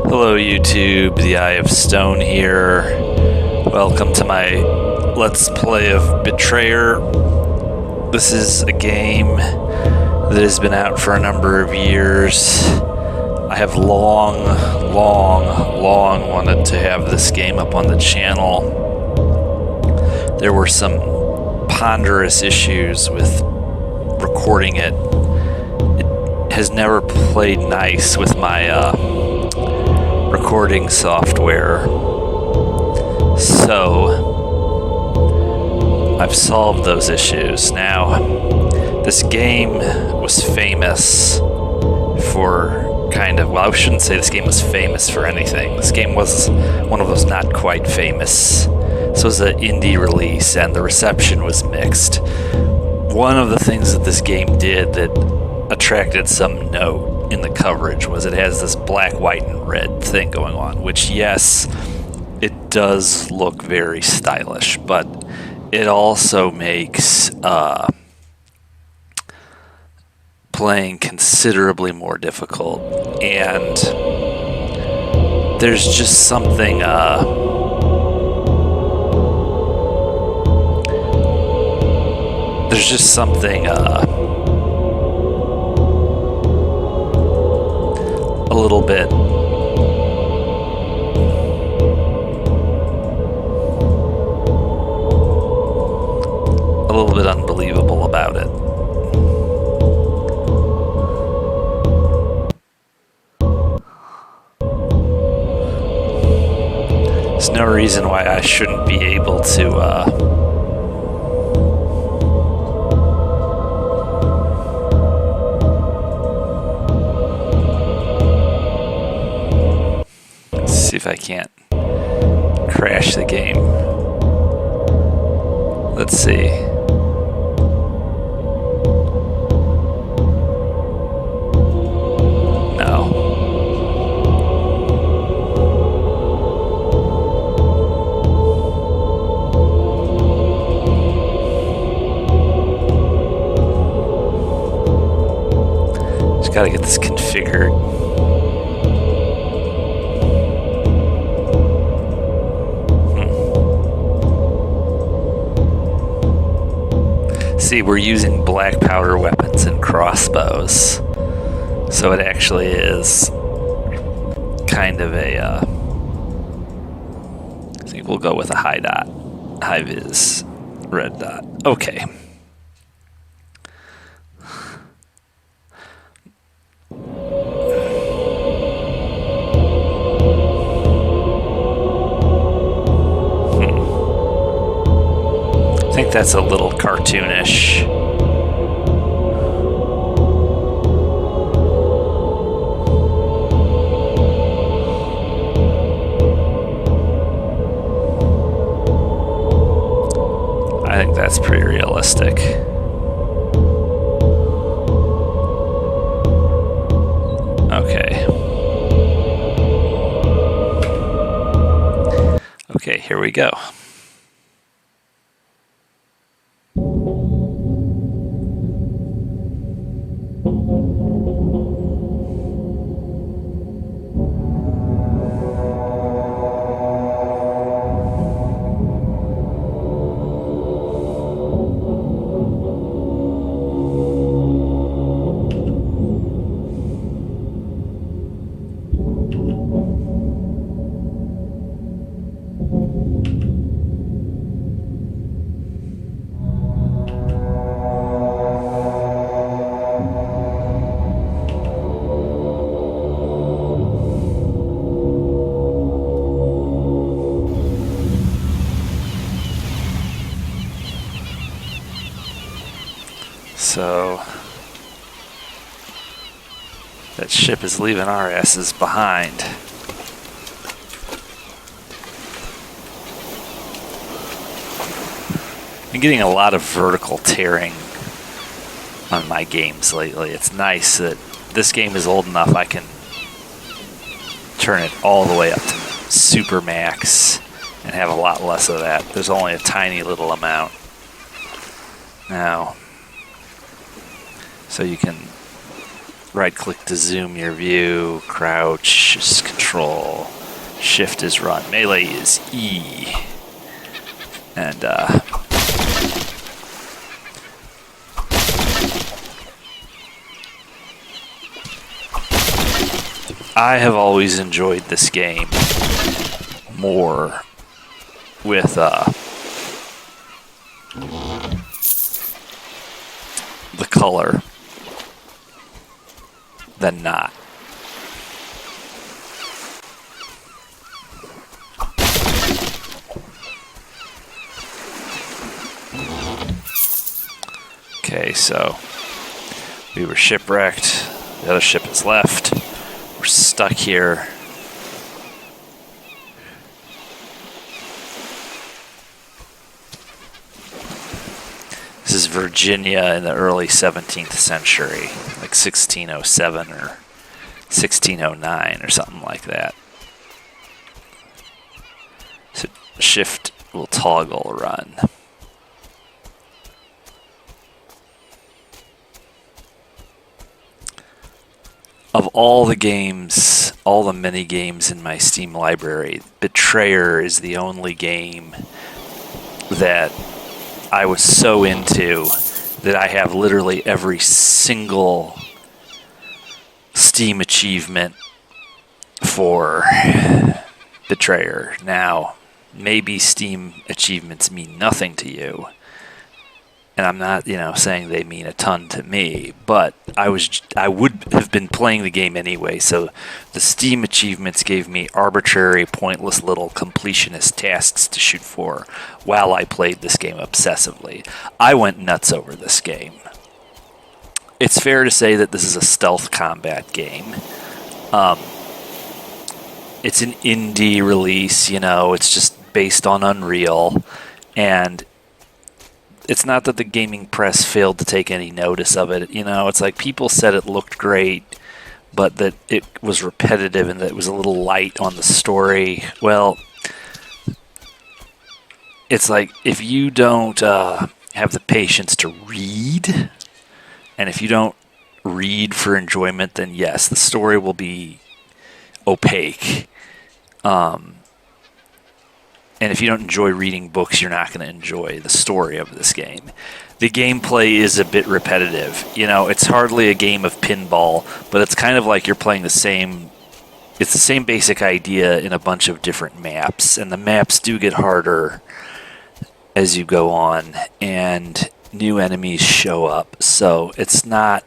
Hello YouTube, the Eye of Stone here. Welcome to my Let's Play of Betrayer. This is a game that has been out for a number of years. I have long wanted to have this game up on the channel. There were some ponderous issues with recording it. It has never played nice with my recording software, so I've solved those issues. Now, this game was famous for well, I shouldn't say this game was famous for anything. This game was one of those not quite famous. This was an indie release and the reception was mixed. One of the things that this game did that attracted some note in the coverage was it has this black, white, and red thing going on, which, yes, it does look very stylish, but it also makes playing considerably more difficult, and there's just something a little bit unbelievable about it. There's no reason why I shouldn't be able to see if I can't crash the game. Let's see. No. Just gotta get this configured. See, we're using black powder weapons and crossbows, so it actually is kind of a I think we'll go with a high vis red dot. Okay. I think that's a little cartoonish. I think that's pretty realistic. Okay. Okay, here we go. So that ship is leaving our asses behind. I'm getting a lot of vertical tearing on my games lately. It's nice that this game is old enough I can turn it all the way up to super max and have a lot less of that. There's only a tiny little amount now. So you can right click to zoom your view, crouch is control, shift is run, melee is E. And I have always enjoyed this game more with the color than not. Okay, so we were shipwrecked. The other ship is left. We're stuck here. This is Virginia in the early 17th century, like 1607 or 1609 or something like that. So shift will toggle run. Of all the games, all the mini games in my Steam library, Betrayer is the only game that I was so into that I have literally every single Steam achievement for Betrayer. Now, maybe Steam achievements mean nothing to you, and I'm not, saying they mean a ton to me, but I would have been playing the game anyway, so the Steam achievements gave me arbitrary, pointless little completionist tasks to shoot for while I played this game obsessively. I went nuts over this game. It's fair to say that this is a stealth combat game. It's an indie release, it's just based on Unreal, and it's not that the gaming press failed to take any notice of it. It's like people said it looked great, but that it was repetitive and that it was a little light on the story. Well, it's like if you don't have the patience to read, and if you don't read for enjoyment, then yes, the story will be opaque. And if you don't enjoy reading books, you're not going to enjoy the story of this game. The gameplay is a bit repetitive. It's hardly a game of pinball, but it's kind of like you're playing it's the same basic idea in a bunch of different maps, and the maps do get harder as you go on, and new enemies show up, so it's a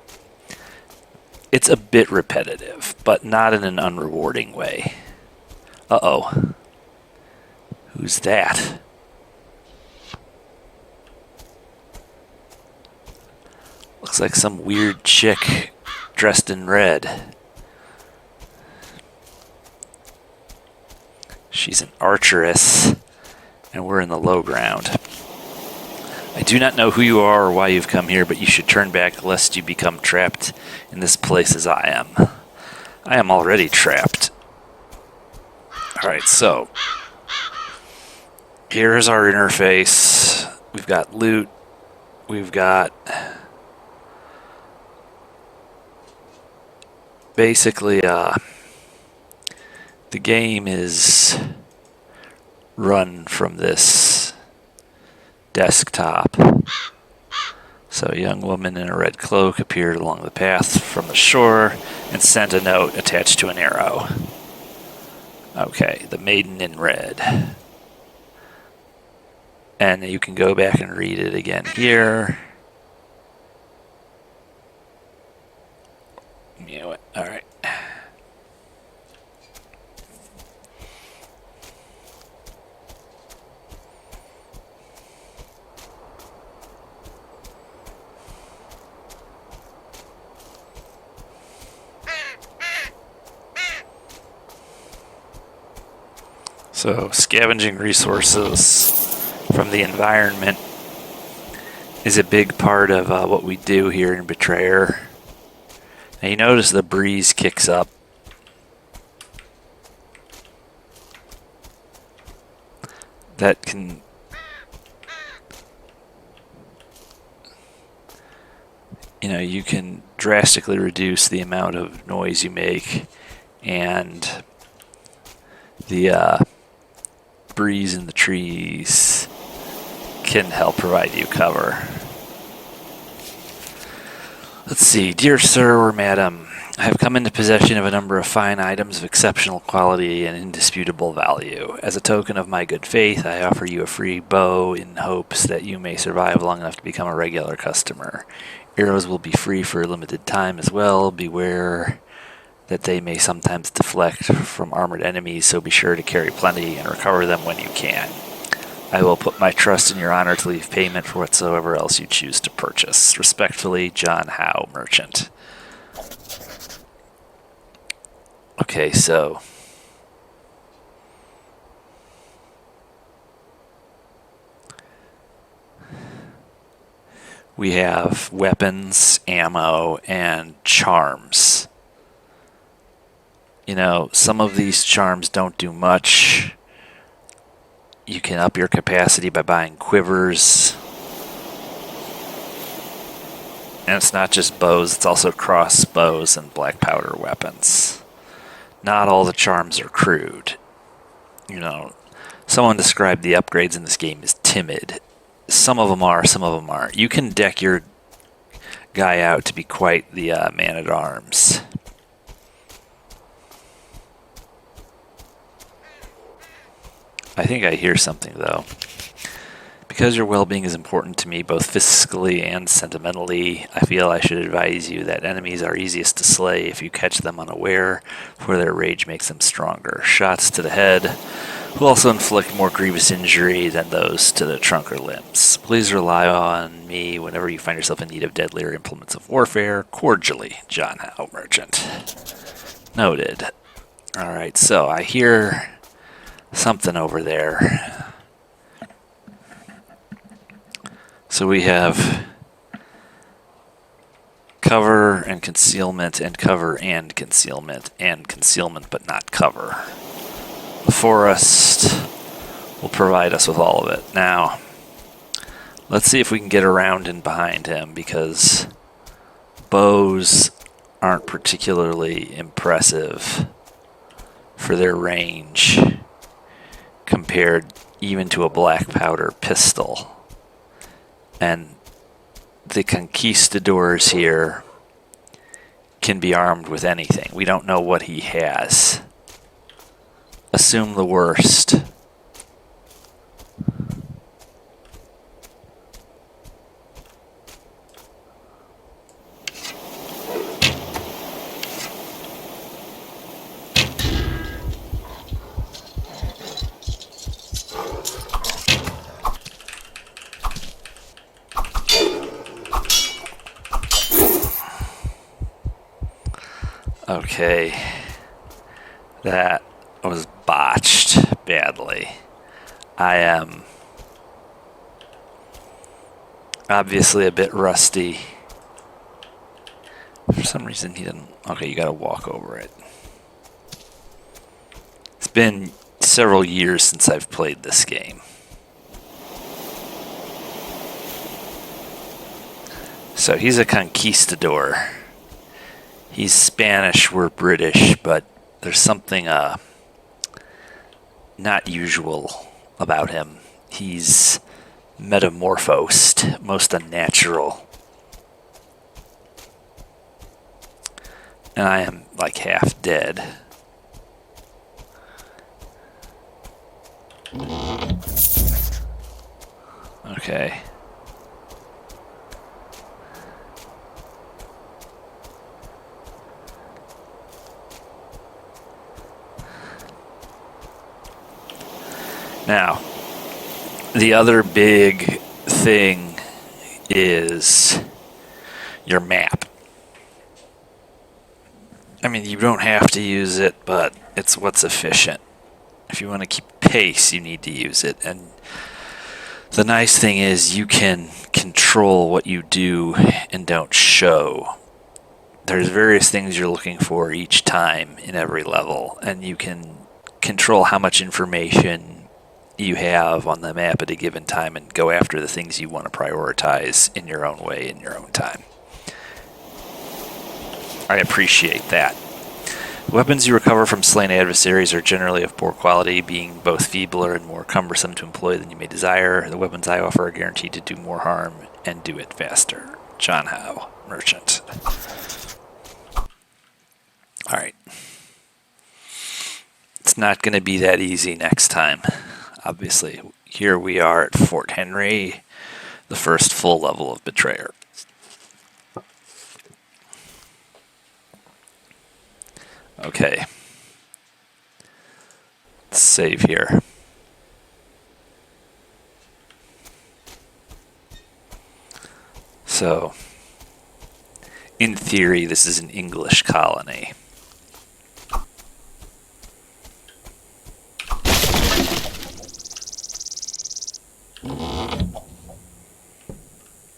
bit repetitive, but not in an unrewarding way. Uh-oh. Who's that? Looks like some weird chick dressed in red. She's an archeress, and we're in the low ground. I do not know who you are or why you've come here, but you should turn back lest you become trapped in this place as I am. I am already trapped. Alright, so here's our interface. We've got loot. We've got basically the game is run from this desktop. So a young woman in a red cloak appeared along the path from the shore and sent a note attached to an arrow. Okay, the maiden in red. And you can go back and read it again here. Alright. So scavenging resources from the environment is a big part of what we do here in Betrayer. Now you notice the breeze kicks up. That can you can drastically reduce the amount of noise you make, and the breeze in the trees can help provide you cover. Let's see. Dear sir or madam, I have come into possession of a number of fine items of exceptional quality and indisputable value. As a token of my good faith, I offer you a free bow in hopes that you may survive long enough to become a regular customer. Arrows will be free for a limited time as well. Beware that they may sometimes deflect from armored enemies, so be sure to carry plenty and recover them when you can. I will put my trust in your honor to leave payment for whatsoever else you choose to purchase. Respectfully, John Howe, Merchant. Okay, so we have weapons, ammo, and charms. Some of these charms don't do much. You can up your capacity by buying quivers. And it's not just bows, it's also crossbows and black powder weapons. Not all the charms are crude. Someone described the upgrades in this game as timid. Some of them are, some of them aren't. You can deck your guy out to be quite the man-at-arms. I think I hear something, though. Because your well-being is important to me, both physically and sentimentally, I feel I should advise you that enemies are easiest to slay if you catch them unaware, for their rage makes them stronger. Shots to the head will also inflict more grievous injury than those to the trunk or limbs. Please rely on me whenever you find yourself in need of deadlier implements of warfare. Cordially, John Howe, Merchant. Noted. Alright, so I hear something over there. So we have cover and concealment and cover and concealment but not cover. The forest will provide us with all of it. Now, let's see if we can get around and behind him, because bows aren't particularly impressive for their range compared even to a black powder pistol. And the conquistadors here can be armed with anything. We don't know what he has. Assume the worst. Okay, that was botched badly. I am obviously a bit rusty. For some reason he didn't. Okay, you gotta walk over it. It's been several years since I've played this game. So he's a conquistador. He's Spanish, we're British, but there's something not usual about him. He's metamorphosed, most unnatural. And I am like half dead. Okay. Now, the other big thing is your map. I mean, you don't have to use it, but it's what's efficient. If you want to keep pace you need to use it. And the nice thing is you can control what you do and don't show. There's various things you're looking for each time in every level, and you can control how much information you have on the map at a given time and go after the things you want to prioritize in your own way, in your own time. I appreciate that. Weapons you recover from slain adversaries are generally of poor quality, being both feebler and more cumbersome to employ than you may desire. The weapons I offer are guaranteed to do more harm and do it faster. John Howe, Merchant. Alright. It's not going to be that easy next time, obviously. Here we are at Fort Henry, the first full level of Betrayer. Okay. Let's save here. So, in theory, this is an English colony.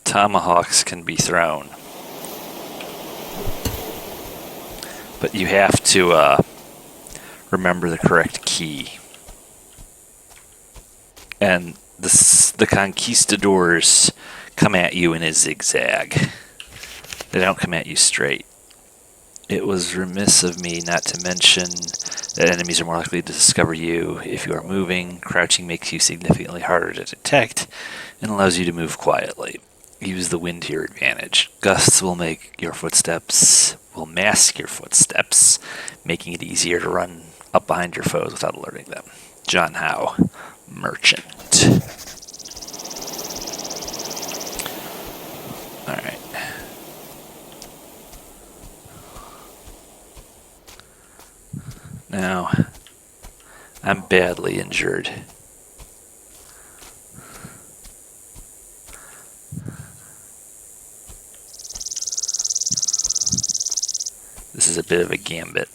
Tomahawks can be thrown. But you have to remember the correct key. And the conquistadors come at you in a zigzag. They don't come at you straight. It was remiss of me not to mention that enemies are more likely to discover you if you are moving. Crouching makes you significantly harder to detect and allows you to move quietly. Use the wind to your advantage. Gusts will mask your footsteps, making it easier to run up behind your foes without alerting them. John Howe, Merchant. Alright. Now, I'm badly injured. This is a bit of a gambit.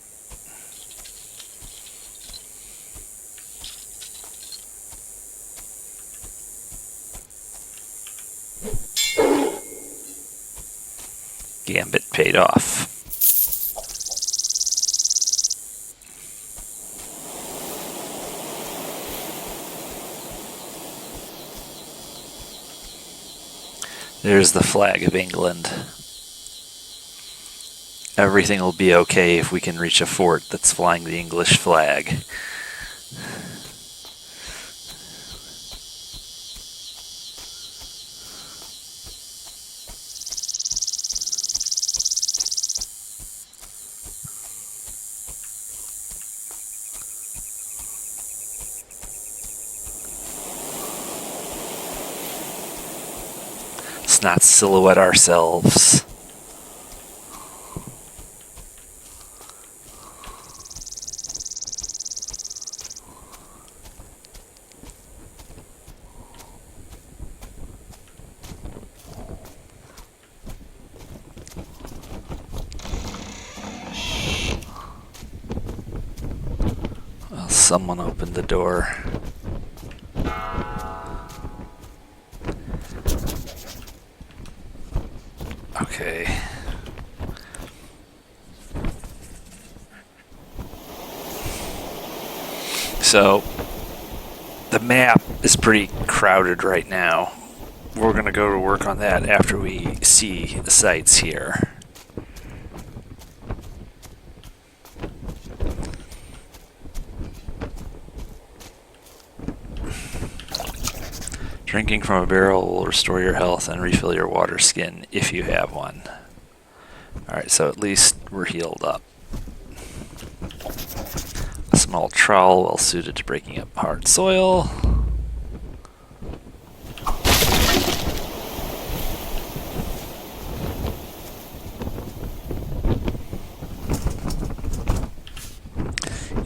Gambit paid off. There's the flag of England. Everything will be okay if we can reach a fort that's flying the English flag. Let's not silhouette ourselves. Someone opened the door. Okay. So, the map is pretty crowded right now. We're going to go to work on that after we see the sights here. Drinking from a barrel will restore your health and refill your water skin if you have one. Alright, so at least we're healed up. A small trowel well suited to breaking up hard soil.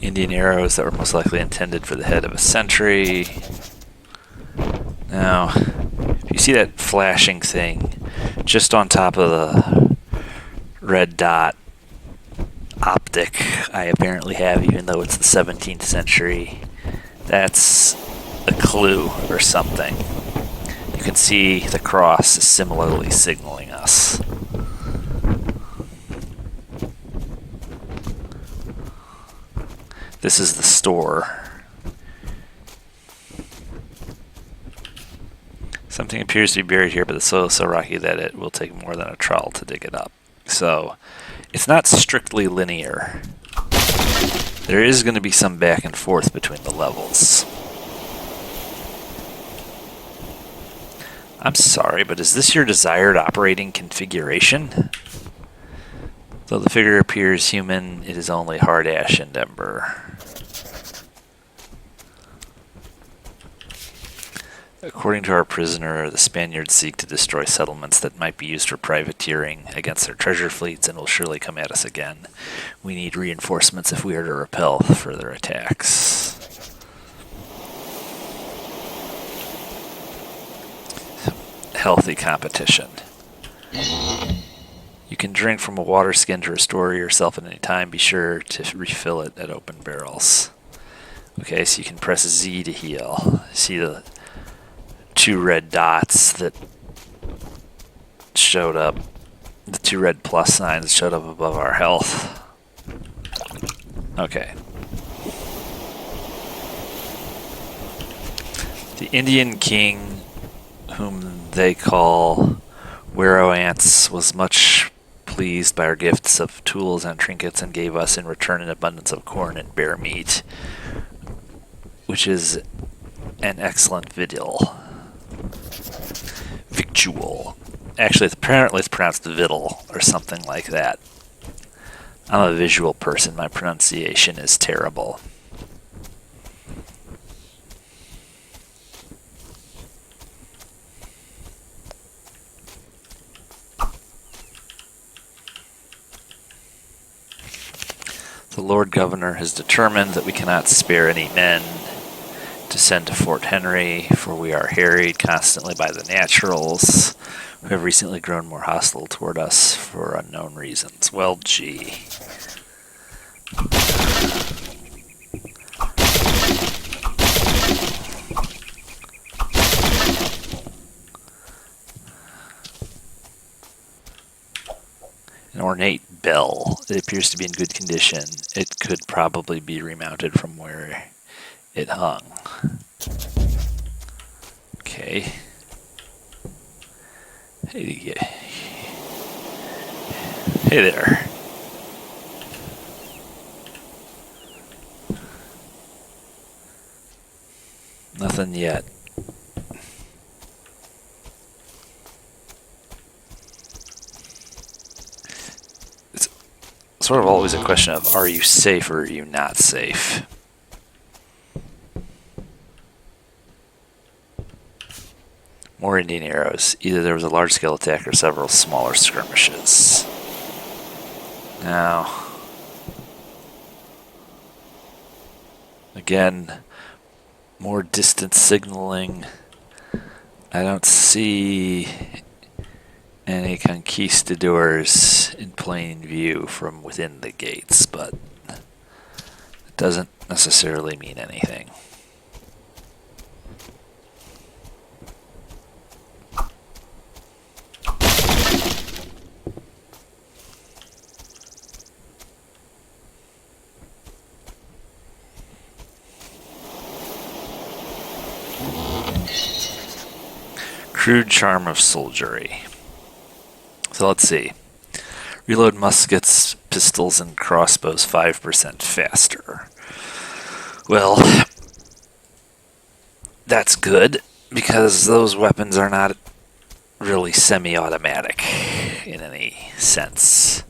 Indian arrows that were most likely intended for the head of a sentry. Now, if you see that flashing thing just on top of the red dot optic I apparently have, even though it's the 17th century, That's a clue or something. You can see the cross is similarly signaling us. This is the store. Something appears to be buried here, but the soil is so rocky that it will take more than a trowel to dig it up. So, it's not strictly linear. There is going to be some back and forth between the levels. I'm sorry, but is this your desired operating configuration? Though the figure appears human, it is only hard ash and ember. According to our prisoner, the Spaniards seek to destroy settlements that might be used for privateering against their treasure fleets and will surely come at us again. We need reinforcements if we are to repel further attacks. Healthy competition. You can drink from a water skin to restore yourself at any time. Be sure to refill it at open barrels. Okay, so you can press Z to heal. See the two red dots that showed up, the two red plus signs that showed up above our health. Okay. The Indian king, whom they call Werowance, was much pleased by our gifts of tools and trinkets and gave us in return an abundance of corn and bear meat, which is an excellent victual. Actually, apparently it's pronounced victual or something like that. I'm a visual person. My pronunciation is terrible. The Lord Governor has determined that we cannot spare any men to send to Fort Henry, for we are harried constantly by the naturals, who have recently grown more hostile toward us for unknown reasons. Well, gee. An ornate bell. It appears to be in good condition. It could probably be remounted from where it hung. Okay. Hey there. Nothing yet. It's sort of always a question of, are you safe or are you not safe? More Indian arrows. Either there was a large-scale attack or several smaller skirmishes. Now, again, more distance signaling. I don't see any conquistadors in plain view from within the gates, but it doesn't necessarily mean anything. Crude charm of soldiery. So let's see. Reload muskets, pistols, and crossbows 5% faster. Well, that's good, because those weapons are not really semi-automatic in any sense.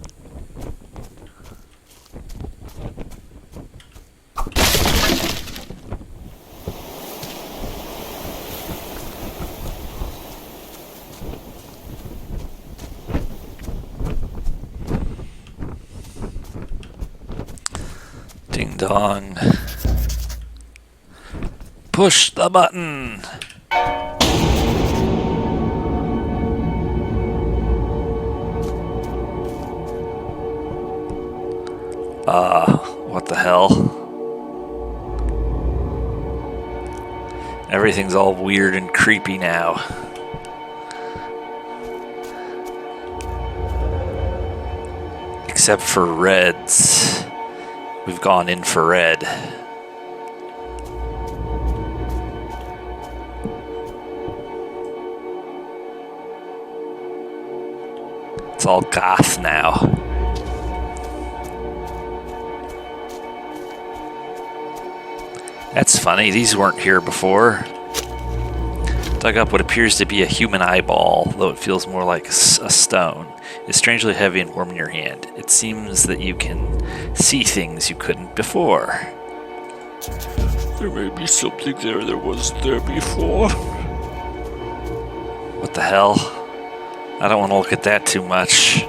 Ding dong. Push the button. What the hell? Everything's all weird and creepy now. Except for reds. We've gone infrared. It's all goth now. That's funny, these weren't here before. Dug up what appears to be a human eyeball, though it feels more like a stone. It's strangely heavy and warm in your hand. It seems that you can see things you couldn't before. There may be something there that wasn't there before. What the hell? I don't want to look at that too much.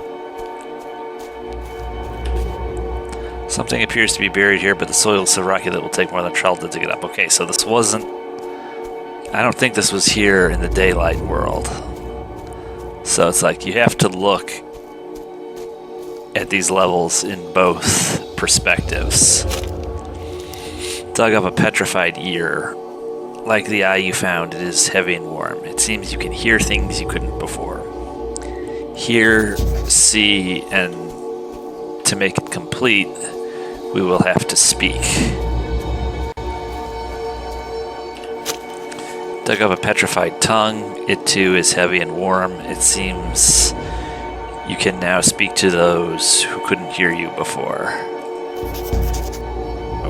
Something appears to be buried here, but the soil is so rocky that it will take more than trouble to dig it up. Okay, so this wasn't... I don't think this was here in the daylight world. So it's like you have to look at these levels in both perspectives. Dug up a petrified ear. Like the eye you found, it is heavy and warm. It seems you can hear things you couldn't before. Hear, see, and to make it complete, we will have to speak. Dug up a petrified tongue. It too is heavy and warm. It seems you can now speak to those who couldn't hear you before.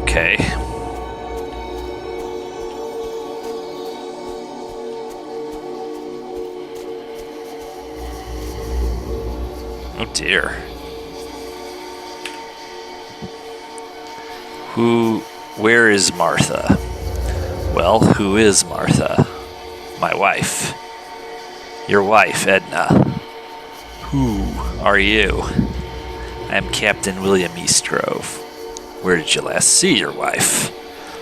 Okay. Oh dear. Where is Martha? Well, who is Martha? My wife. Your wife, Edna. Who are you? I am Captain William Eastgrove. Where did you last see your wife?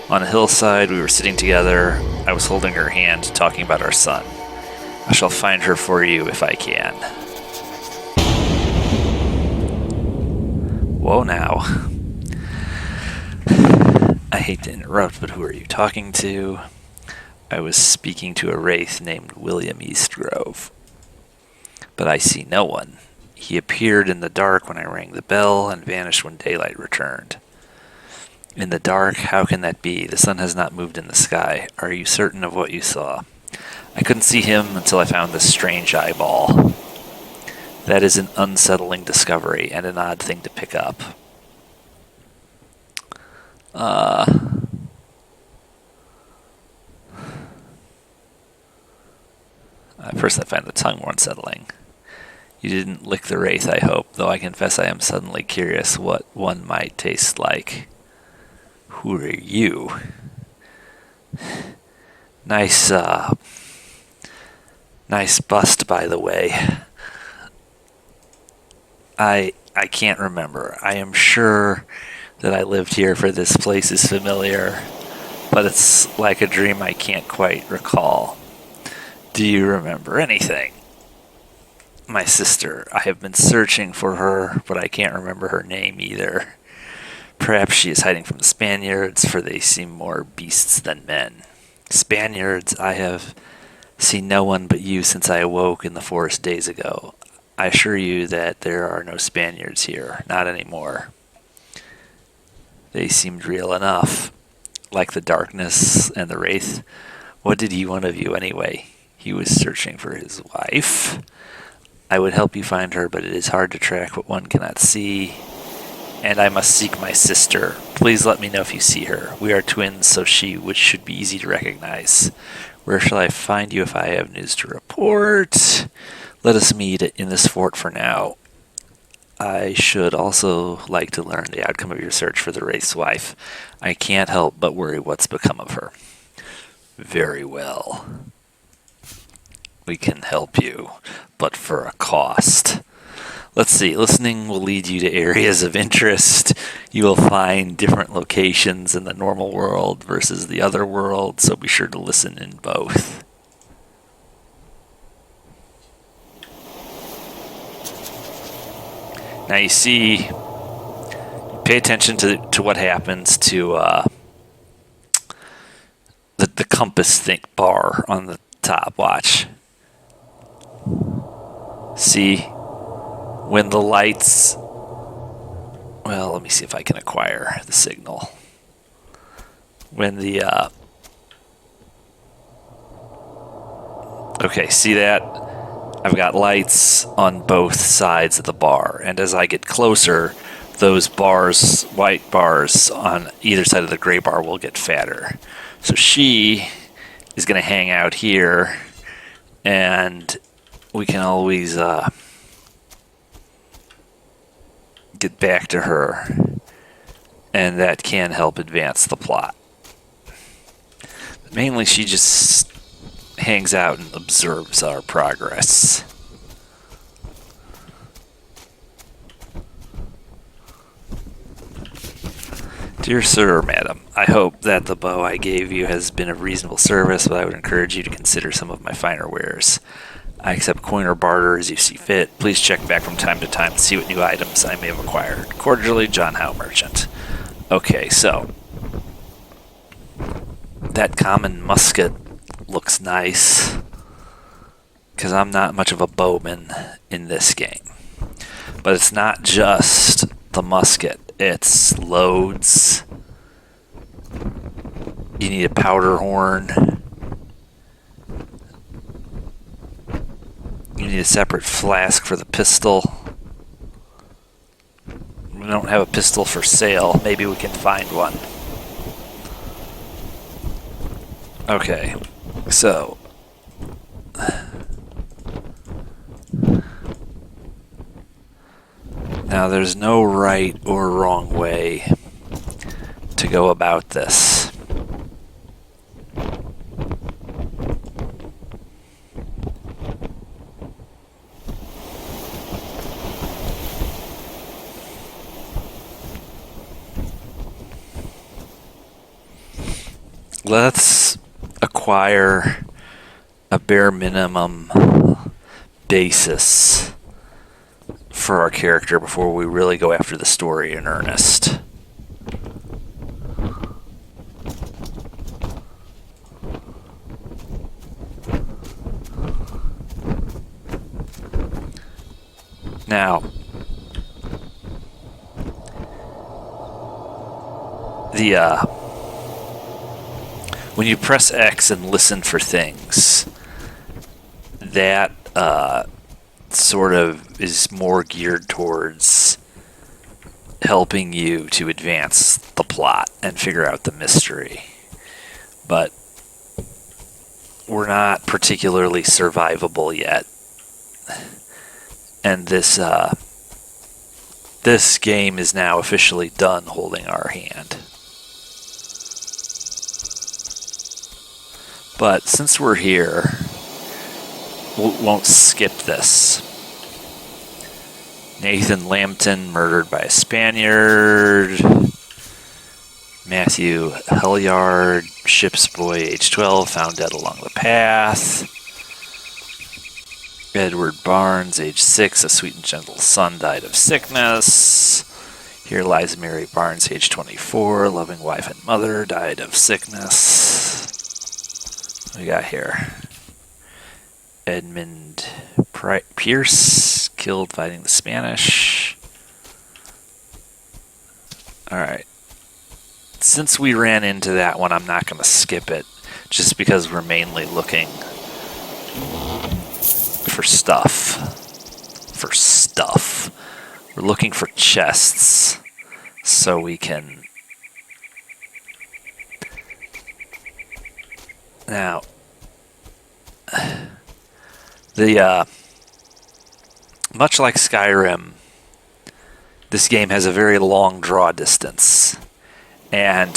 On a hillside, we were sitting together. I was holding her hand, talking about our son. I shall find her for you if I can. Whoa now. I hate to interrupt, but who are you talking to? I was speaking to a wraith named William Eastgrove. But I see no one. He appeared in the dark when I rang the bell and vanished when daylight returned. In the dark? How can that be? The sun has not moved in the sky. Are you certain of what you saw? I couldn't see him until I found this strange eyeball. That is an unsettling discovery and an odd thing to pick up. First I find the tongue more unsettling. You didn't lick the wraith, I hope, though I confess I am suddenly curious what one might taste like. Who are you? Nice bust, by the way. I can't remember. I am sure that I lived here, for this place is familiar, but it's like a dream I can't quite recall. Do you remember anything? My sister. I have been searching for her, but I can't remember her name either. Perhaps she is hiding from the Spaniards, for they seem more beasts than men. Spaniards? I have seen no one but you since I awoke in the forest days ago. I assure you that there are no Spaniards here, not anymore. They seemed real enough, like the darkness and the wraith. What did he want of you anyway? He was searching for his wife. I would help you find her, but it is hard to track what one cannot see. And I must seek my sister. Please let me know if you see her. We are twins, so which should be easy to recognize. Where shall I find you if I have news to report? Let us meet in this fort for now. I should also like to learn the outcome of your search for the wraith's wife. I can't help but worry what's become of her. Very well. We can help you, but for a cost. Let's see, listening will lead you to areas of interest. You will find different locations in the normal world versus the other world, so be sure to listen in both. Now you see, pay attention to what happens to the compass think bar on the top. Watch. See? When the lights... Well, let me see if I can acquire the signal. When the... Okay, see that? I've got lights on both sides of the bar, and as I get closer, those bars, white bars on either side of the gray bar will get fatter. So she is going to hang out here, and we can always get back to her, and that can help advance the plot. But mainly she just hangs out and observes our progress. Dear sir or madam, I hope that the bow I gave you has been of reasonable service, but I would encourage you to consider some of my finer wares. I accept coin or barter as you see fit. Please check back from time to time to see what new items I may have acquired. Cordially, John Howe Merchant. Okay, so that common musket looks nice, because I'm not much of a bowman in this game. But it's not just the musket, it's loads. You need a powder horn. You need a separate flask for the pistol. We don't have a pistol for sale. Maybe we can find one. Okay, so now there's no right or wrong way to go about this. Let's acquire a bare minimum basis for our character before we really go after the story in earnest. Now, when you press X and listen for things, that sort of is more geared towards helping you to advance the plot and figure out the mystery. But we're not particularly survivable yet. And this game is now officially done holding our hand. But since we're here, we won't skip this. Nathan Lambton murdered by a Spaniard. Matthew Helyard, ship's boy, age 12, found dead along the path. Edward Barnes, age 6, a sweet and gentle son, died of sickness. Here lies Mary Barnes, age 24, loving wife and mother, died of sickness. What we got here? Edmund Pierce, killed fighting the Spanish. Alright. Since we ran into that one, I'm not going to skip it, just because we're mainly looking for stuff. We're looking for chests, so we can... Now, much like Skyrim, this game has a very long draw distance. And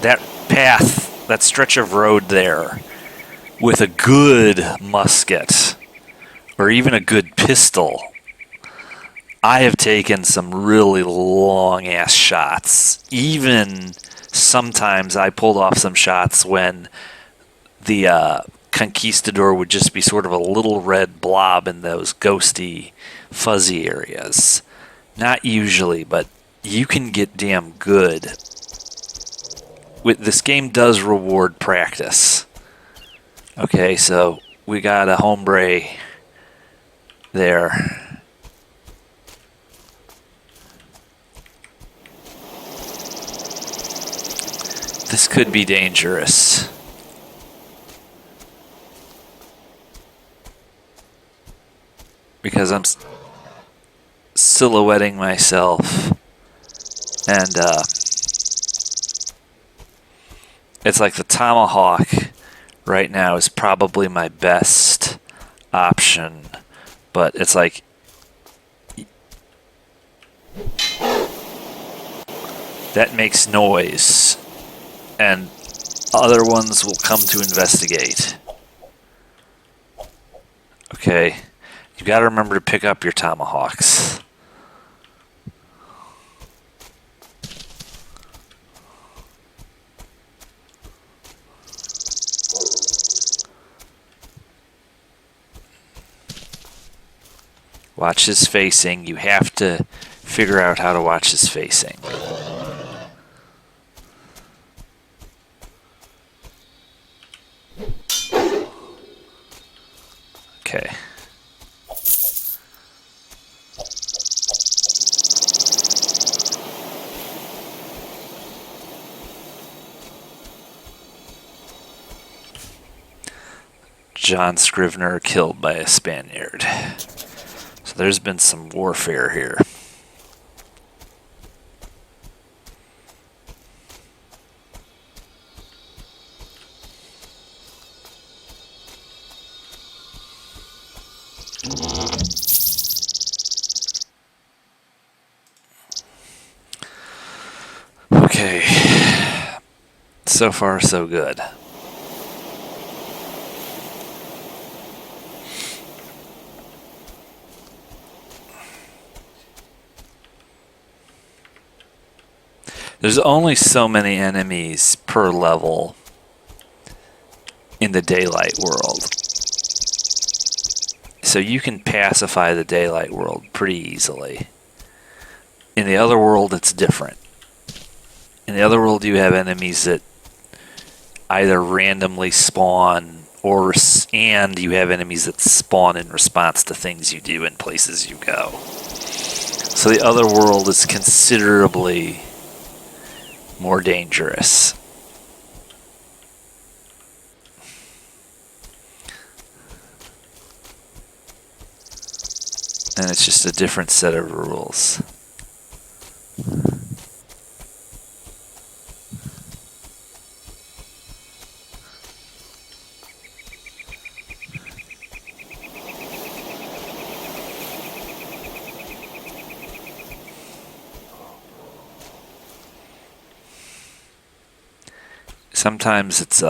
that path, that stretch of road there, with a good musket, or even a good pistol, I have taken some really long-ass shots. Even sometimes I pulled off some shots when the conquistador would just be sort of a little red blob in those ghosty, fuzzy areas. Not usually, but you can get damn good this game does reward practice. Okay, so we got a hombre there. This could be dangerous. Because I'm silhouetting myself. And it's like the tomahawk right now is probably my best option. But it's like that makes noise. And other ones will come to investigate. Okay. You gotta remember to pick up your tomahawks. Watch his facing. You have to figure out how to watch his facing. Okay. John Scrivener killed by a Spaniard. So there's been some warfare here. Okay. So far, so good. There's only so many enemies per level in the daylight world. So you can pacify the daylight world pretty easily. In the other world, it's different. In the other world, you have enemies that either randomly spawn and you have enemies that spawn in response to things you do and places you go. So the other world is considerably more dangerous. And it's just a different set of rules. Sometimes it's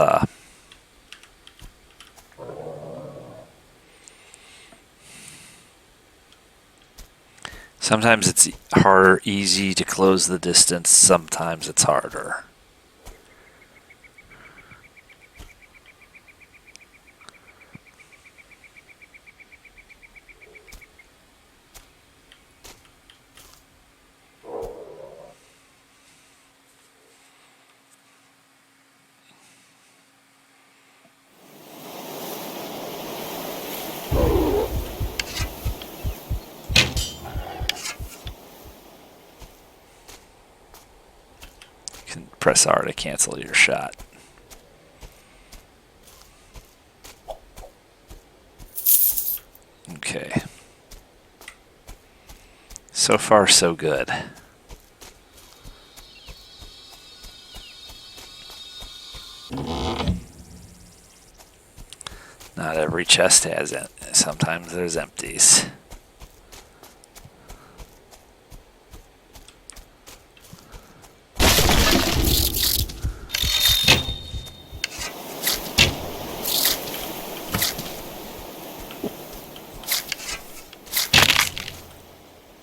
sometimes it's easy to close the distance. Sometimes it's harder. Press R to cancel your shot. Okay. So far, so good. Not every chest has it. Sometimes there's empties.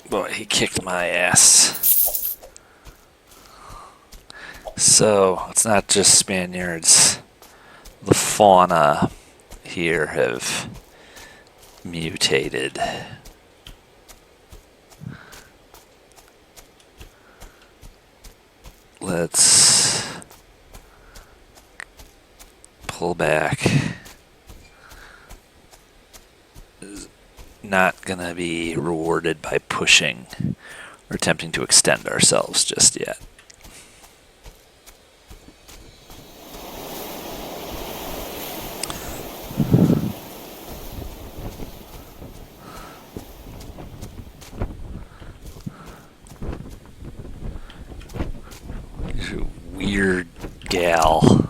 Boy, he kicked my ass. So, it's not just Spaniards. The fauna here have mutated. Let's pull back. Is not going to be rewarded by pushing or attempting to extend ourselves just yet. Weird gal.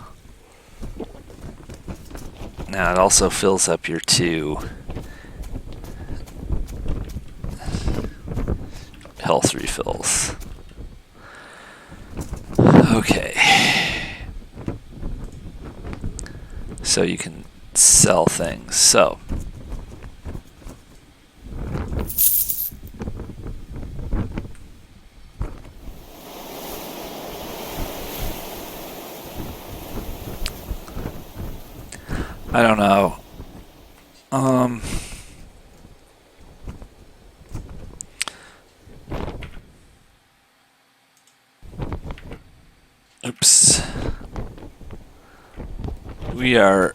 Now it also fills up your 2 health refills. Okay. So you can sell things. So I don't know. Oops. We are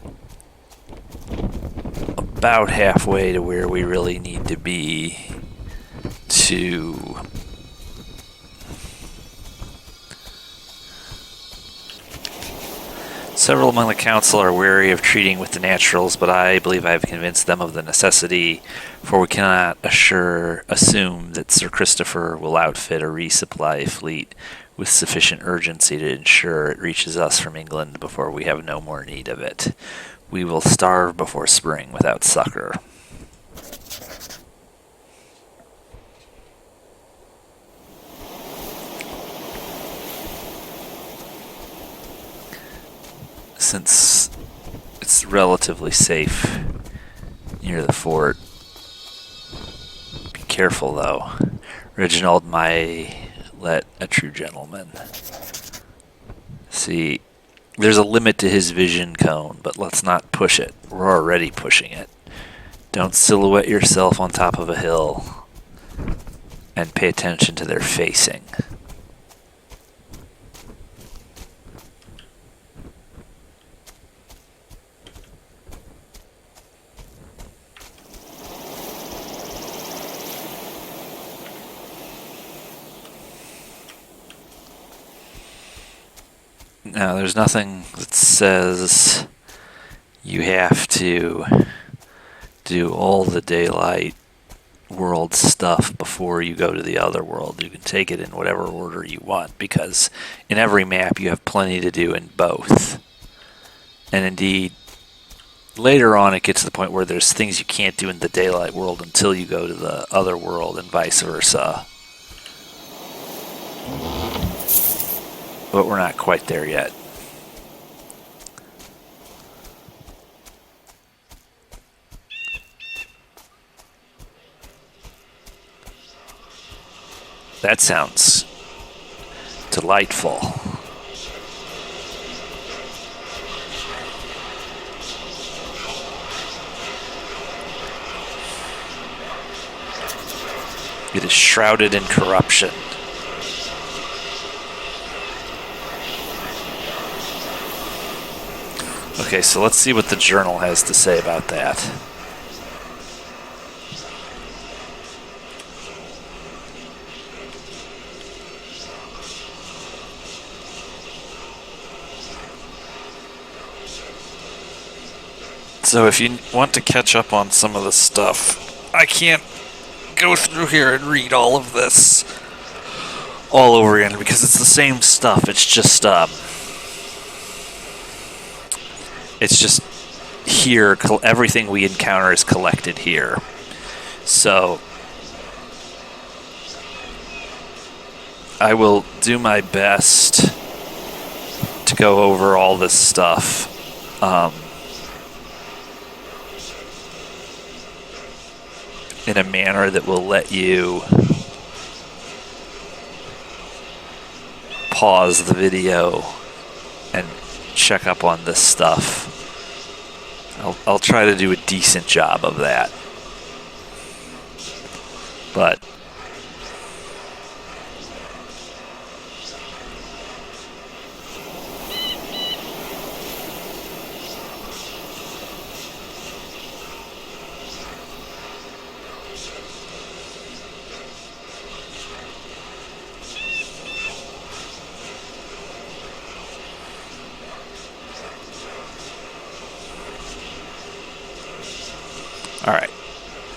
about halfway to where we really need to be to several among the council are wary of treating with the naturals, but I believe I have convinced them of the necessity, for we cannot assume that Sir Christopher will outfit a resupply fleet with sufficient urgency to ensure it reaches us from England before we have no more need of it. We will starve before spring without succor. Since it's relatively safe near the fort, be careful though. Reginald might let a true gentleman. See, there's a limit to his vision cone, but let's not push it. We're already pushing it. Don't silhouette yourself on top of a hill and pay attention to their facing. Now, there's nothing that says you have to do all the daylight world stuff before you go to the other world. You can take it in whatever order you want, because in every map you have plenty to do in both. And indeed, later on it gets to the point where there's things you can't do in the daylight world until you go to the other world, and vice versa. But we're not quite there yet. That sounds delightful. It is shrouded in corruption. Okay, so let's see what the journal has to say about that. So if you want to catch up on some of the stuff, I can't go through here and read all of this all over again because it's the same stuff. It's just here. Everything we encounter is collected here. So I will do my best to go over all this stuff. In a manner that will let you pause the video and check up on this stuff. I'll try to do a decent job of that. But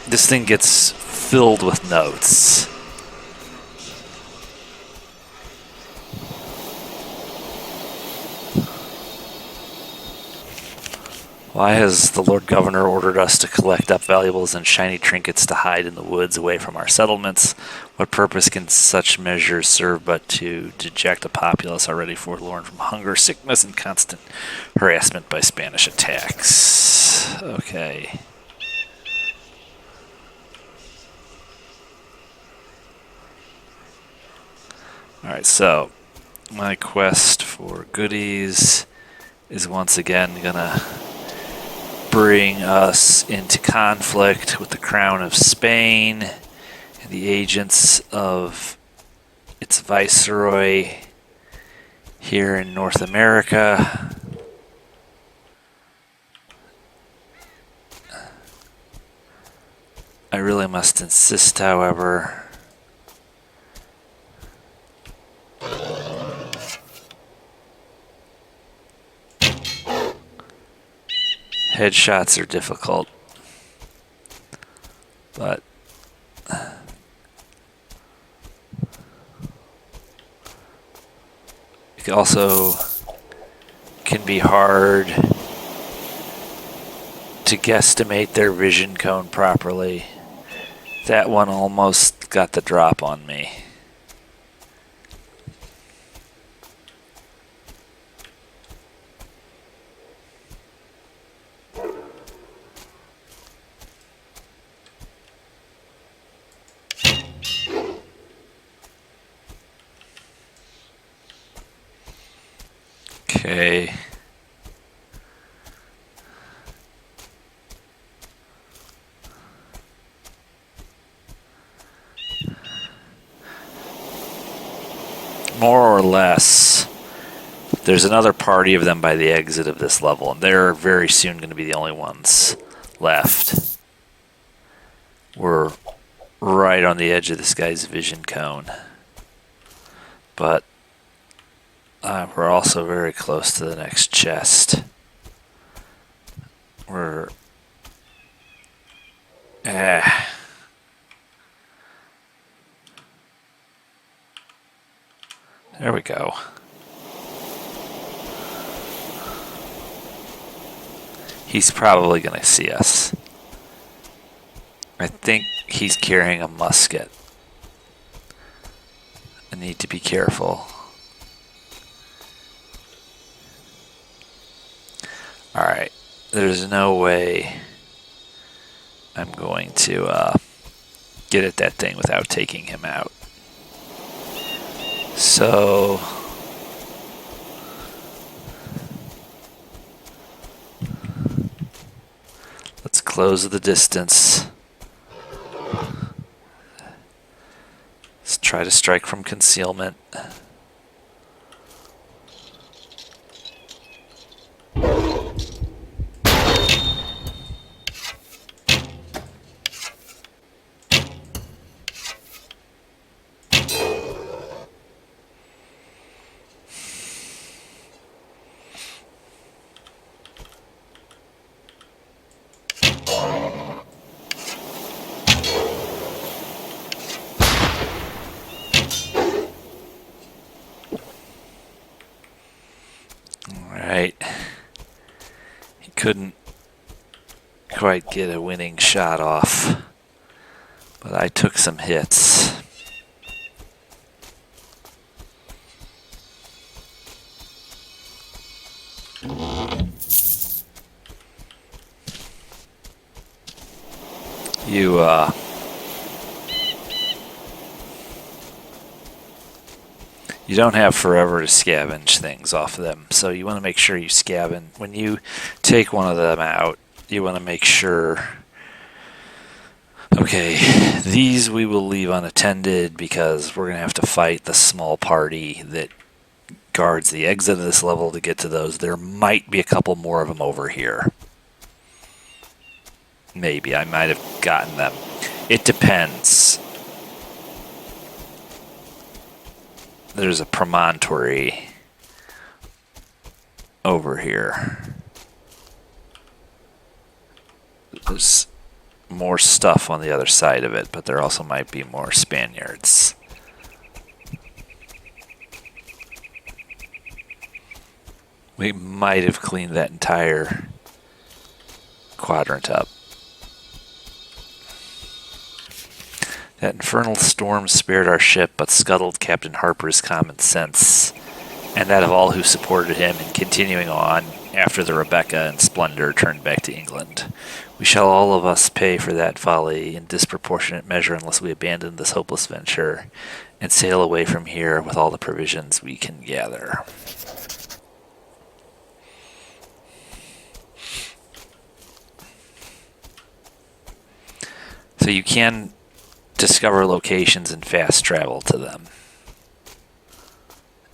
this thing gets filled with notes. Why has the Lord Governor ordered us to collect up valuables and shiny trinkets to hide in the woods away from our settlements? What purpose can such measures serve but to deject a populace already forlorn from hunger, sickness, and constant harassment by Spanish attacks? Okay. Alright, so my quest for goodies is once again gonna bring us into conflict with the Crown of Spain and the agents of its viceroy here in North America. I really must insist, however, headshots are difficult, but it also can be hard to guesstimate their vision cone properly. That one almost got the drop on me. Okay. More or less, there's another party of them by the exit of this level, and they're very soon going to be the only ones left. We're right on the edge of this guy's vision cone, but we're also very close to the next chest. We're... There we go. He's probably going to see us. I think he's carrying a musket. I need to be careful. Alright, there's no way I'm going to get at that thing without taking him out. So let's close the distance. Let's try to strike from concealment. Alright. He couldn't quite get a winning shot off, but I took some hits. You don't have forever to scavenge things off of them, so you want to make sure you scavenge. When you take one of them out, you want to make sure, okay, these we will leave unattended because we're going to have to fight the small party that guards the exit of this level to get to those. There might be a couple more of them over here. Maybe, I might have gotten them. It depends. There's a promontory over here. There's more stuff on the other side of it, but there also might be more Spaniards. We might have cleaned that entire quadrant up. That infernal storm spared our ship, but scuttled Captain Harper's common sense, and that of all who supported him in continuing on after the Rebecca and Splendor turned back to England. We shall all of us pay for that folly in disproportionate measure unless we abandon this hopeless venture and sail away from here with all the provisions we can gather. So you can discover locations and fast travel to them.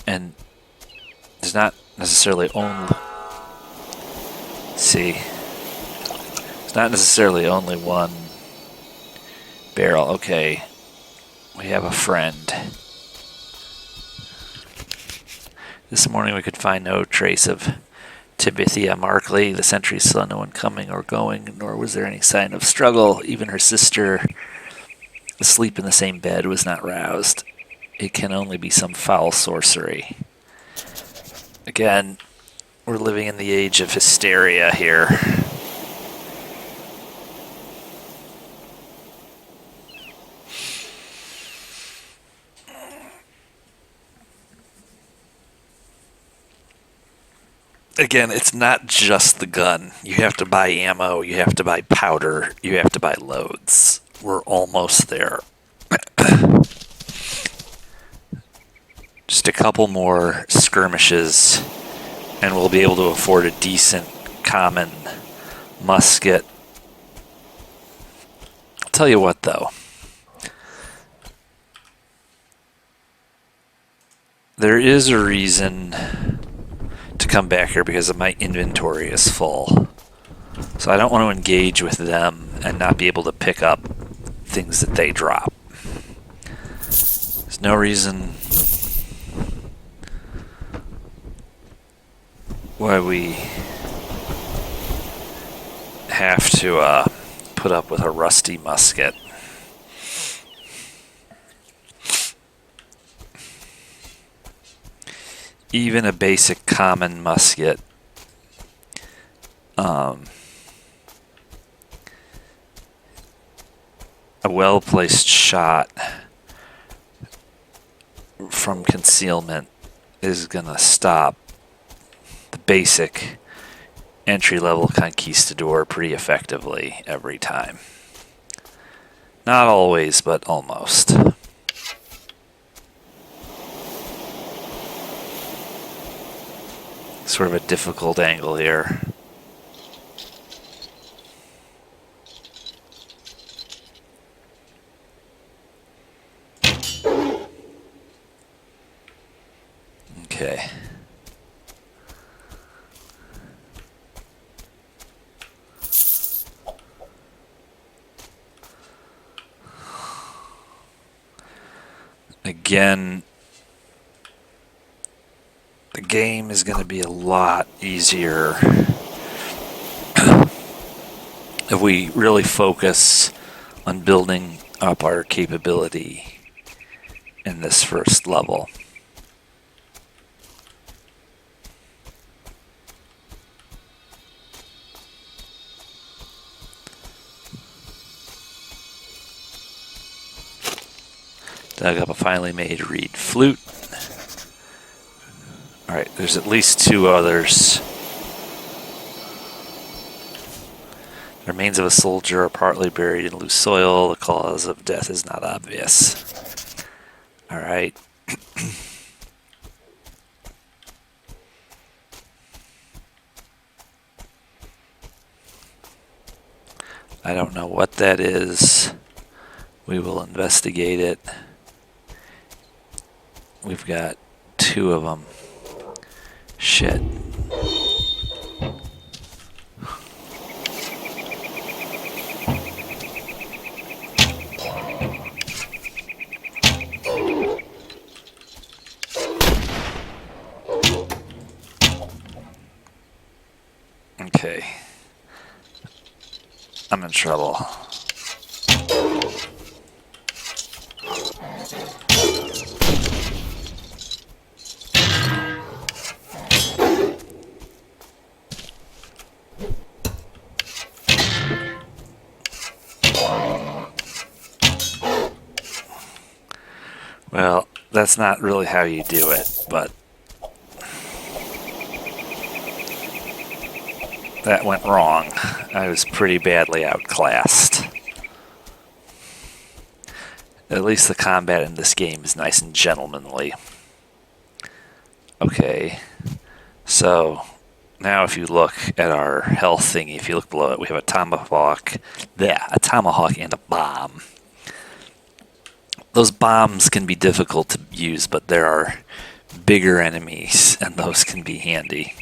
And there's not necessarily only... See, it's not necessarily only one barrel. Okay, we have a friend. This morning we could find no trace of Tabithia Markley. The sentries saw no one coming or going, nor was there any sign of struggle. Even her sister, asleep in the same bed, was not roused. It can only be some foul sorcery. Again, we're living in the age of hysteria here. Again, it's not just the gun. You have to buy ammo, you have to buy powder, you have to buy loads. We're almost there. Just a couple more skirmishes, and we'll be able to afford a decent common musket. I'll tell you what, though. There is a reason to come back here because my inventory is full. So I don't want to engage with them and not be able to pick up things that they drop. There's no reason why we have to put up with a rusty musket. Even a basic common musket a well-placed shot from concealment is gonna stop the basic entry-level conquistador pretty effectively every time. Not always, but almost. Sort of a difficult angle here. Okay. Again, the game is going to be a lot easier if we really focus on building up our capability in this first level. Dug up a finely made reed flute. Alright, there's at least two others. The remains of a soldier are partly buried in loose soil. The cause of death is not obvious. Alright. I don't know what that is. We will investigate it. We've got two of them. Shit. Okay. I'm in trouble. Well, that's not really how you do it, but that went wrong. I was pretty badly outclassed. At least the combat in this game is nice and gentlemanly. Okay, so now if you look at our health thingy, if you look below it, we have a tomahawk, and a bomb. Those bombs can be difficult to use, but there are bigger enemies, and those can be handy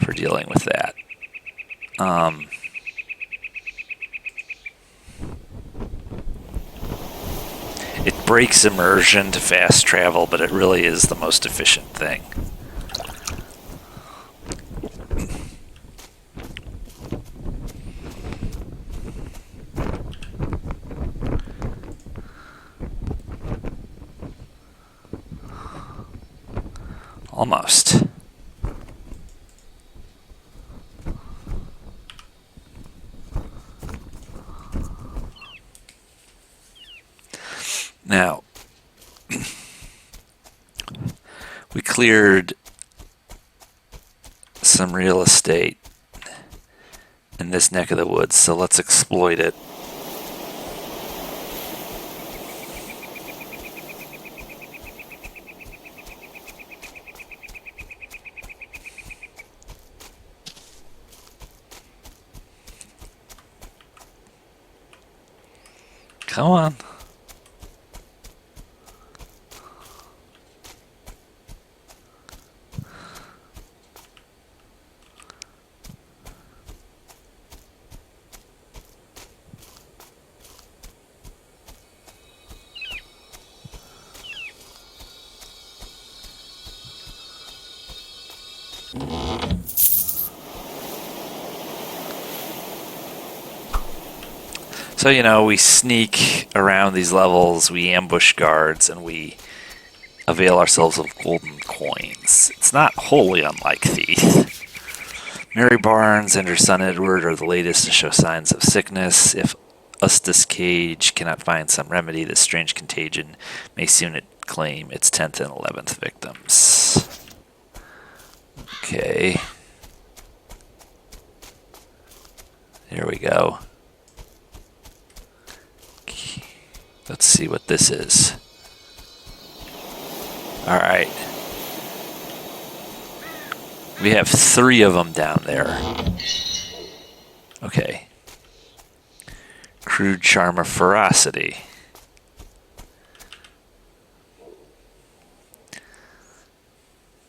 for dealing with that. It breaks immersion to fast travel, but it really is the most efficient thing. Almost. Now, we cleared some real estate in this neck of the woods, so let's exploit it. Come on. So, we sneak around these levels, we ambush guards, and we avail ourselves of golden coins. It's not wholly unlike Thief. Mary Barnes and her son Edward are the latest to show signs of sickness. If Ustis Cage cannot find some remedy, this strange contagion may soon claim its 10th and 11th victims. Okay. Here we go. Let's see what this is. Alright. We have 3 of them down there. Okay. Crude Charm of Ferocity.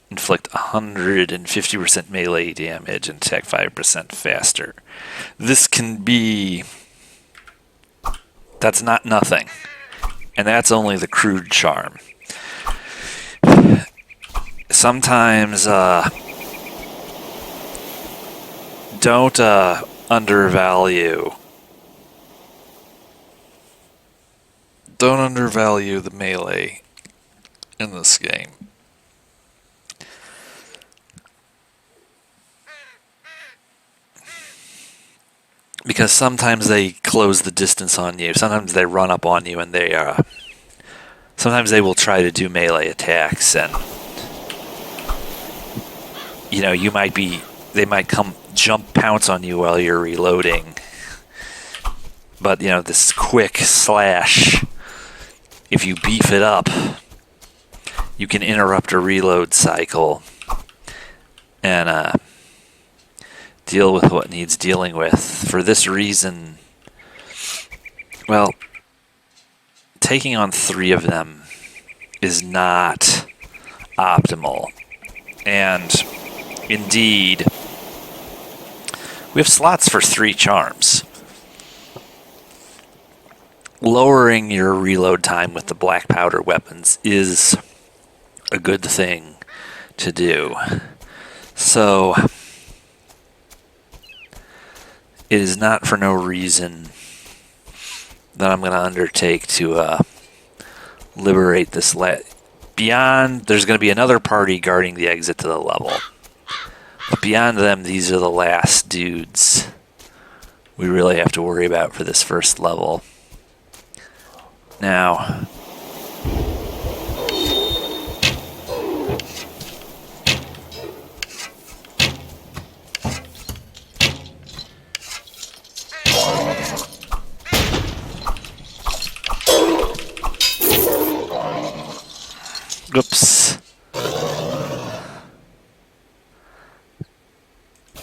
Inflict 150% melee damage and attack 5% faster. This can be... That's not nothing. And that's only the crude charm. Sometimes don't undervalue the melee in this game. Because sometimes they close the distance on you. Sometimes they run up on you, and sometimes they will try to do melee attacks, and they might come pounce on you while you're reloading. But this quick slash, if you beef it up, you can interrupt a reload cycle and deal with what needs dealing with. For this reason, well, taking on 3 of them is not optimal. And indeed, we have slots for 3 charms. Lowering your reload time with the black powder weapons is a good thing to do. So it is not for no reason that I'm going to undertake to liberate this beyond. There's going to be another party guarding the exit to the level. But beyond them, these are the last dudes we really have to worry about for this first level. Now, Oops.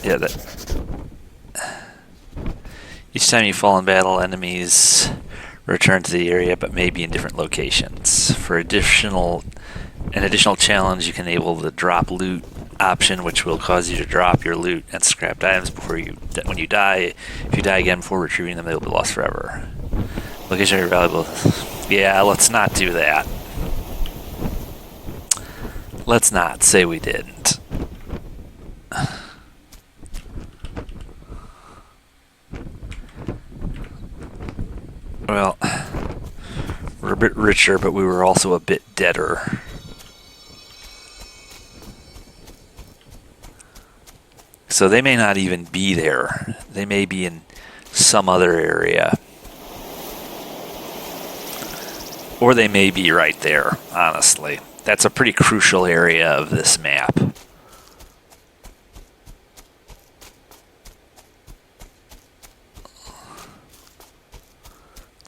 Yeah, that. Each time you fall in battle, enemies return to the area, but maybe in different locations. For an additional challenge, you can enable the drop loot option, which will cause you to drop your loot and scrapped items when you die. If you die again before retrieving them, they will be lost forever. Location of your valuable. Yeah, let's not do that. Let's not say we didn't. Well, we're a bit richer, but we were also a bit deader. So they may not even be there. They may be in some other area. Or they may be right there, honestly. That's a pretty crucial area of this map.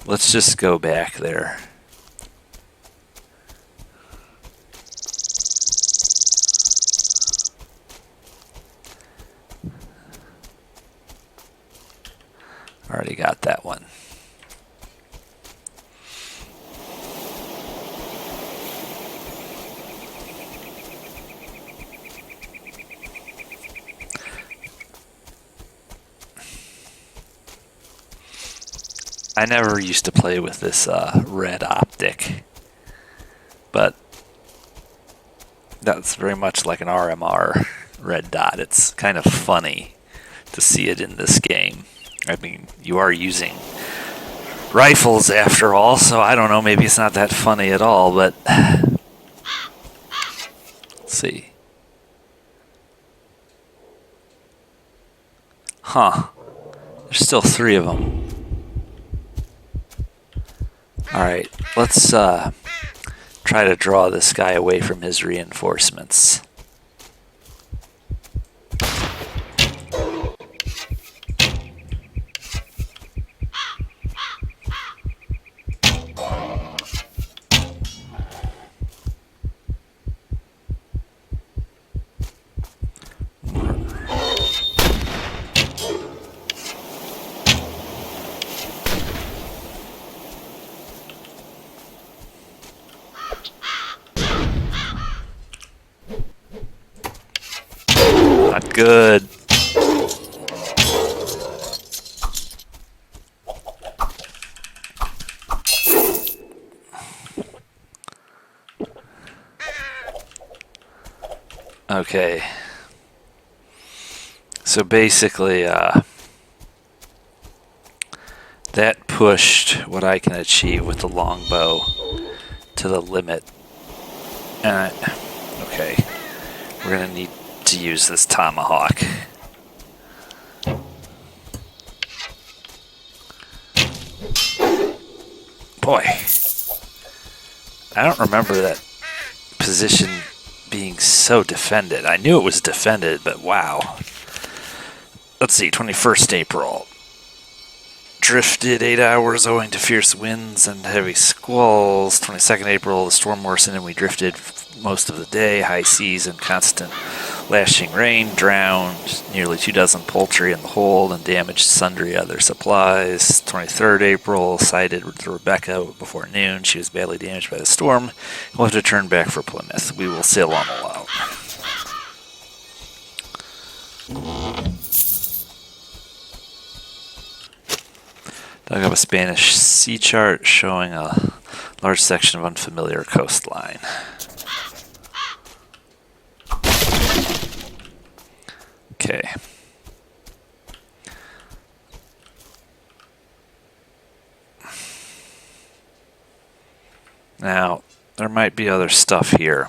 Let's just go back there. Already got that one. I never used to play with this red optic, but that's very much like an RMR red dot. It's kind of funny to see it in this game. I mean, you are using rifles after all, so I don't know, maybe it's not that funny at all, but let's see. Huh. There's still 3 of them. Alright, let's try to draw this guy away from his reinforcements. Not good. Okay. So basically, that pushed what I can achieve with the longbow to the limit. Okay. We're gonna need to use this tomahawk. Boy, I don't remember that position being so defended. I knew it was defended, but wow. Let's see, 21st April. Drifted 8 hours owing to fierce winds and heavy squalls. 22nd April, the storm worsened and we drifted most of the day. High seas and constant lashing rain drowned nearly 24 poultry in the hold and damaged sundry other supplies. 23rd April, sighted the Rebecca before noon. She was badly damaged by the storm. We'll have to turn back for Plymouth. We will sail on alone. Dug up a Spanish sea chart showing a large section of unfamiliar coastline. Okay. Now, there might be other stuff here.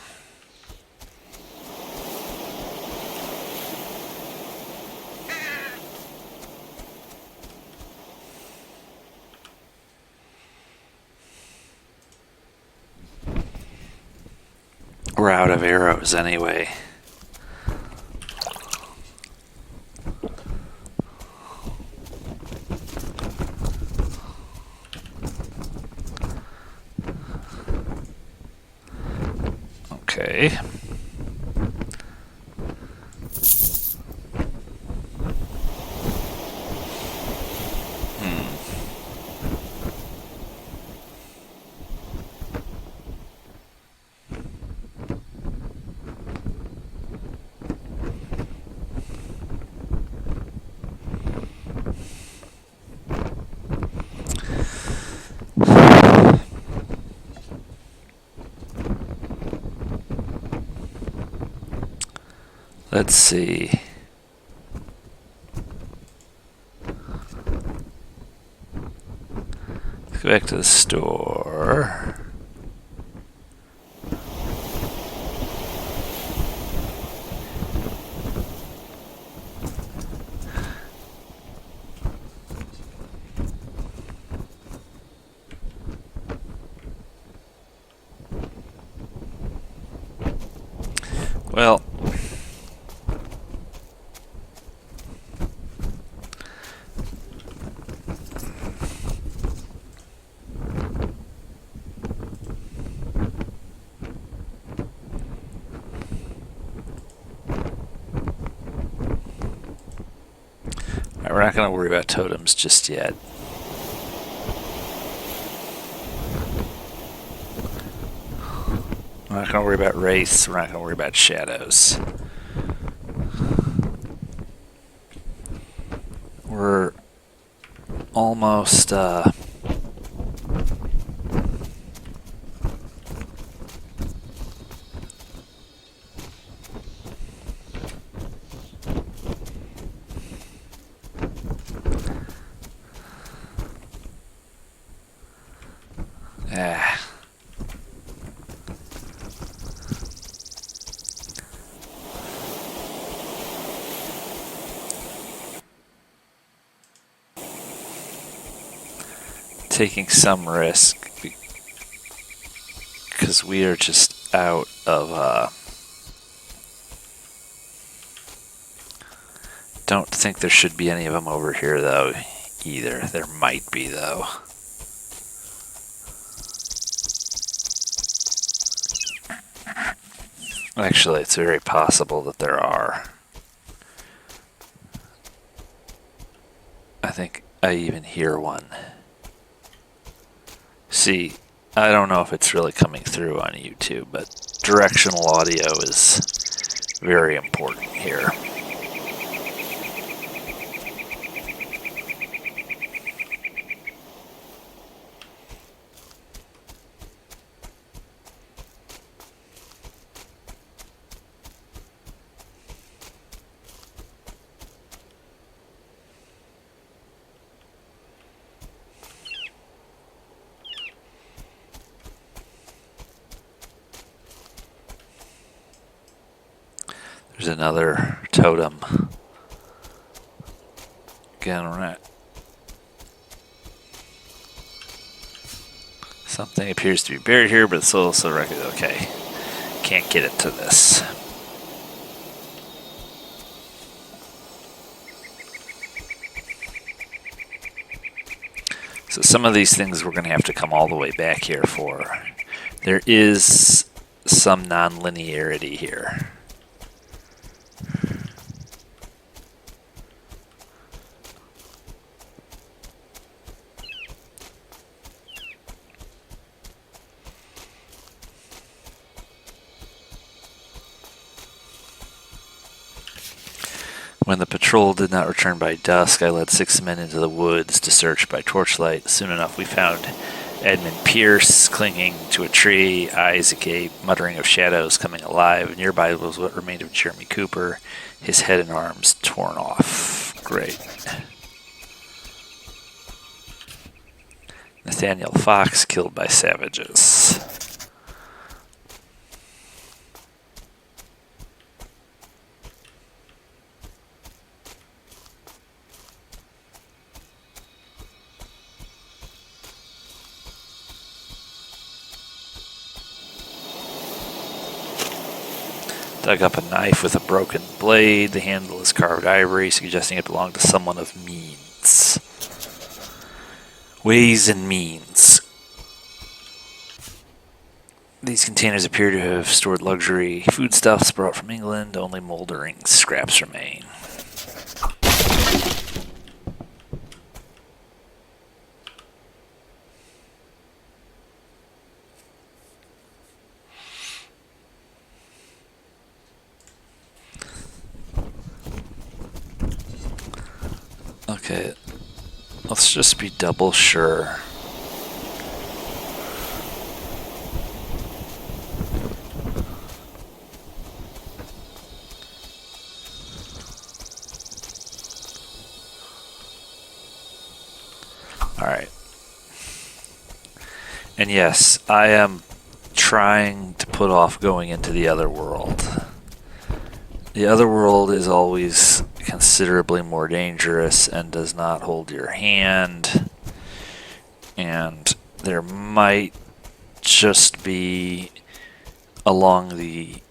We're out of arrows anyway. Okay. Let's see. Let's go back to the store. Well, we're not going to worry about totems just yet. We're not going to worry about race. We're not going to worry about shadows. We're almost taking some risk because we are just out of don't think there should be any of them over here though either. There might be though. Actually, it's very possible that there are. I think I even hear one. See, I don't know if it's really coming through on YouTube, but directional audio is very important here. There's another totem. Again, we're not. Something appears to be buried here, but it's also record. Okay, can't get into this. So some of these things we're going to have to come all the way back here for. There is some non-linearity here. When the patrol did not return by dusk, I led 6 men into the woods to search by torchlight. Soon enough, we found Edmund Pierce clinging to a tree, eyes agape, muttering of shadows coming alive. Nearby was what remained of Jeremy Cooper, his head and arms torn off. Great. Nathaniel Fox killed by savages. Dug up a knife with a broken blade. The handle is carved ivory, suggesting it belonged to someone of means. Ways and means. These containers appear to have stored luxury foodstuffs brought from England. Only moldering scraps remain. Okay, let's just be double sure. Alright. And yes, I am trying to put off going into the other world. The other world is always considerably more dangerous and does not hold your hand. And there might just be along the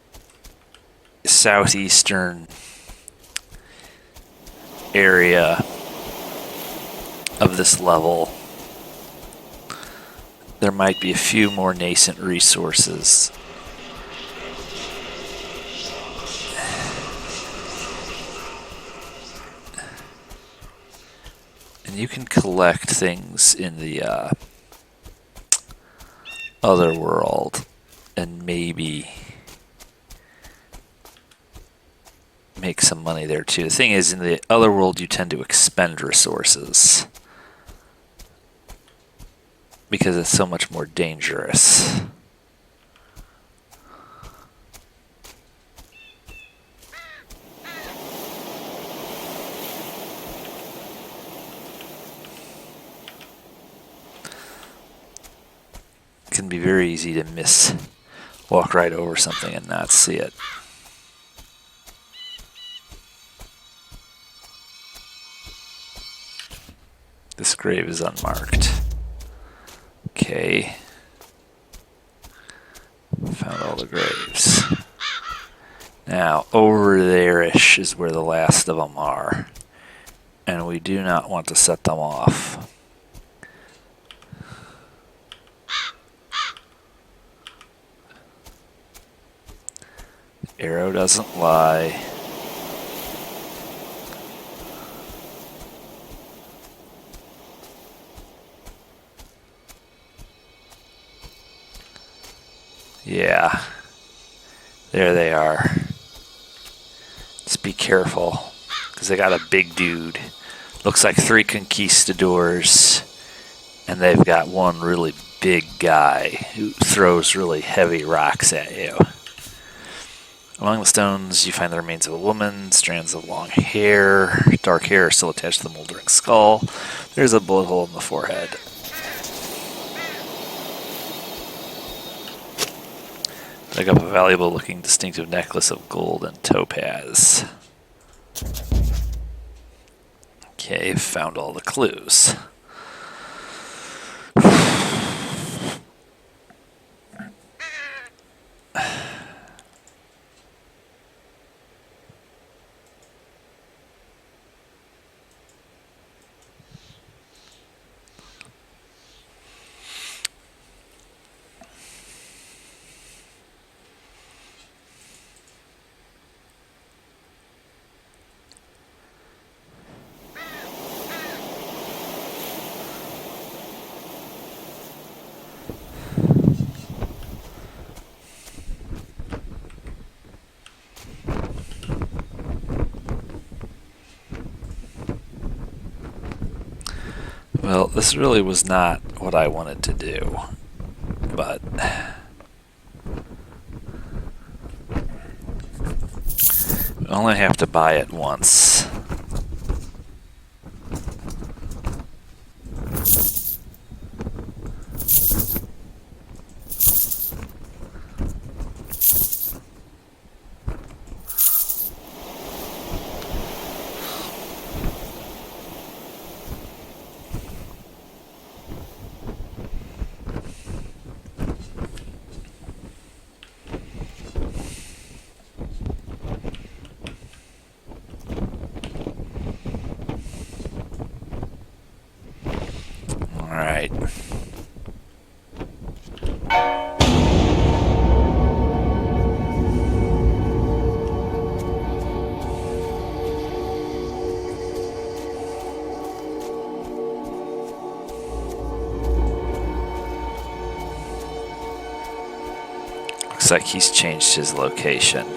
southeastern area of this level, there might be a few more nascent resources. And you can collect things in the other world and maybe make some money there too. The thing is, in the other world you tend to expend resources because it's so much more dangerous. It can be very easy to walk right over something and not see it. This grave is unmarked. Okay. Found all the graves. Now, over there-ish is where the last of them are. And we do not want to set them off. The arrow doesn't lie. Yeah, there they are. Just be careful, because they got a big dude. Looks like 3 conquistadors, and they've got one really big guy who throws really heavy rocks at you. Among the stones, you find the remains of a woman, strands of long hair. Dark hair are still attached to the moldering skull. There's a bullet hole in the forehead. Dug up a valuable-looking distinctive necklace of gold and topaz. Okay, found all the clues. Well, this really was not what I wanted to do, but we only have to buy it once. like he's changed his location.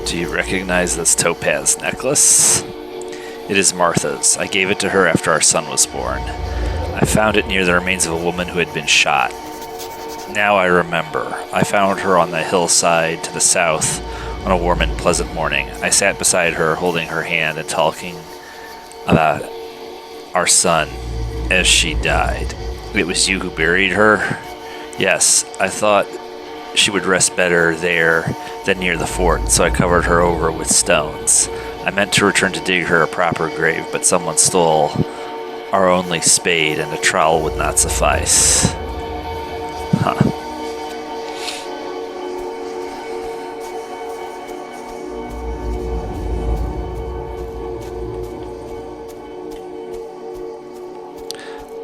Do you recognize this topaz necklace? It is Martha's. I gave it to her after our son was born. I found it near the remains of a woman who had been shot. Now I remember. I found her on the hillside to the south on a warm and pleasant morning. I sat beside her, holding her hand and talking about our son as she died. It was you who buried her? Yes, I thought she would rest better there than near the fort, so I covered her over with stones. I meant to return to dig her a proper grave, but someone stole our only spade, and a trowel would not suffice. Huh.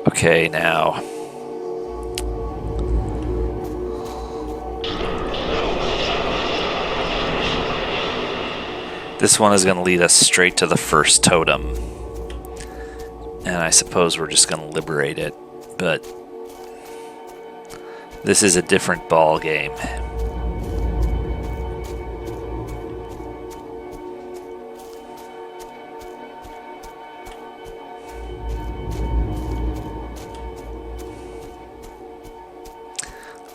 Okay, now. This one is going to lead us straight to the first totem. And I suppose we're just going to liberate it. But this is a different ball game.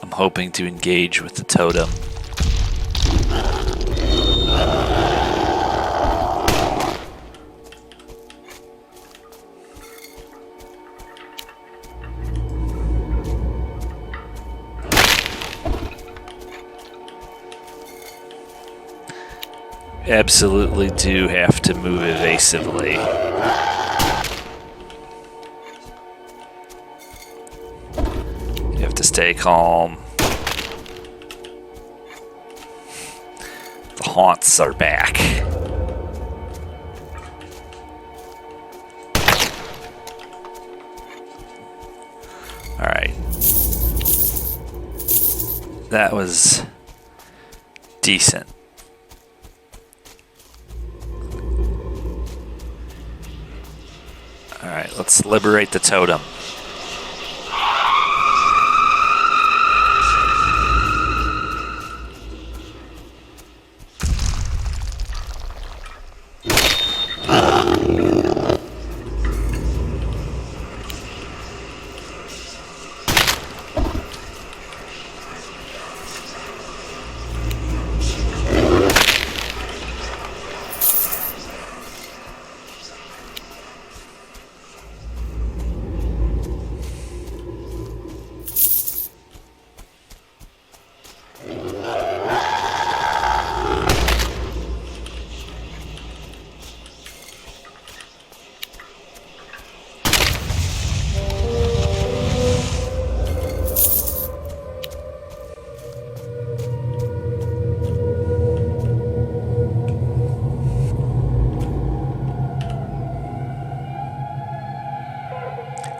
I'm hoping to engage with the totem. Absolutely do have to move evasively. You have to stay calm. The haunts are back. Alright. That was decent. Alright, let's liberate the totem.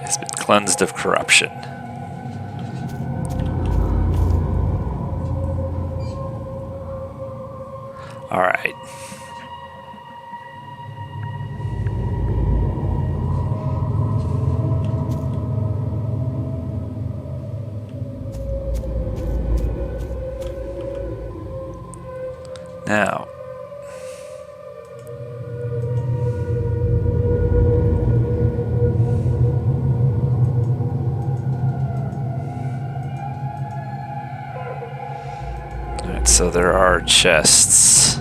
Has been cleansed of corruption. All right. Now, so there are chests.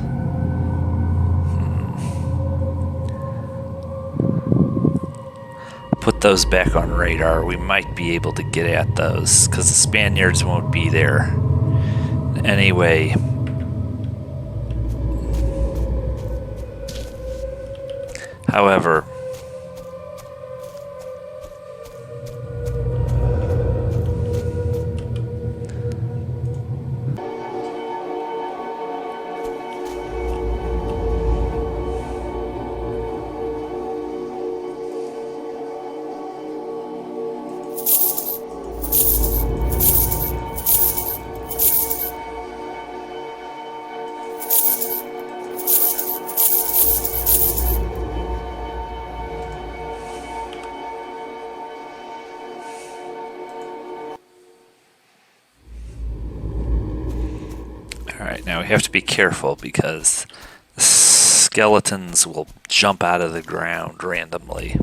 Put those back on radar. We might be able to get at those because the Spaniards won't be there. Anyway. However, Now we have to be careful because the skeletons will jump out of the ground randomly,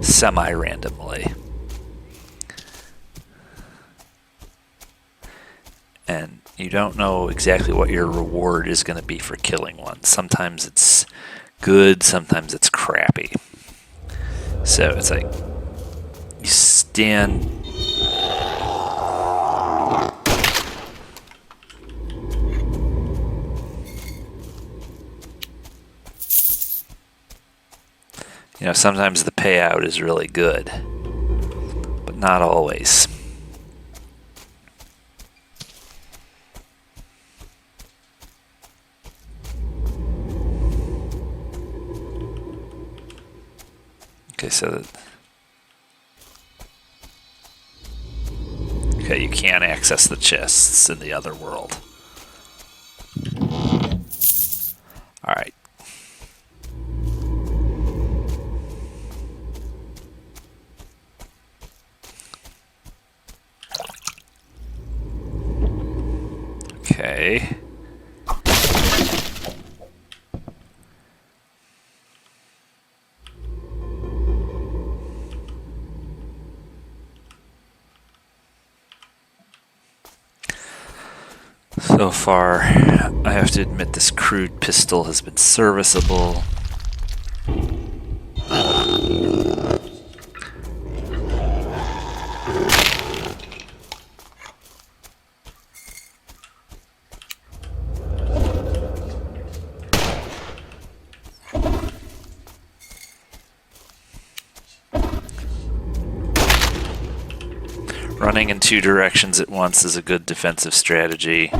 semi-randomly. And you don't know exactly what your reward is going to be for killing one. Sometimes it's good, sometimes it's crappy. So it's like you stand. You know, sometimes the payout is really good, but not always. Okay, so okay, you can't access the chests in the other world. All right. Okay. So far, I have to admit this crude pistol has been serviceable. Running in two directions at once is a good defensive strategy.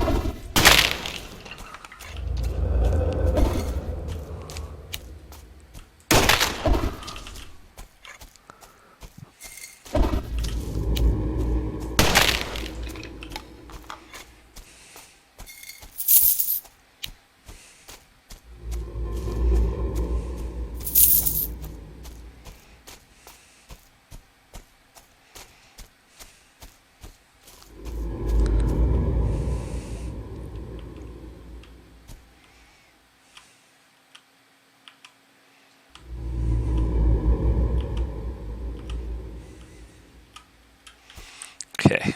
Okay.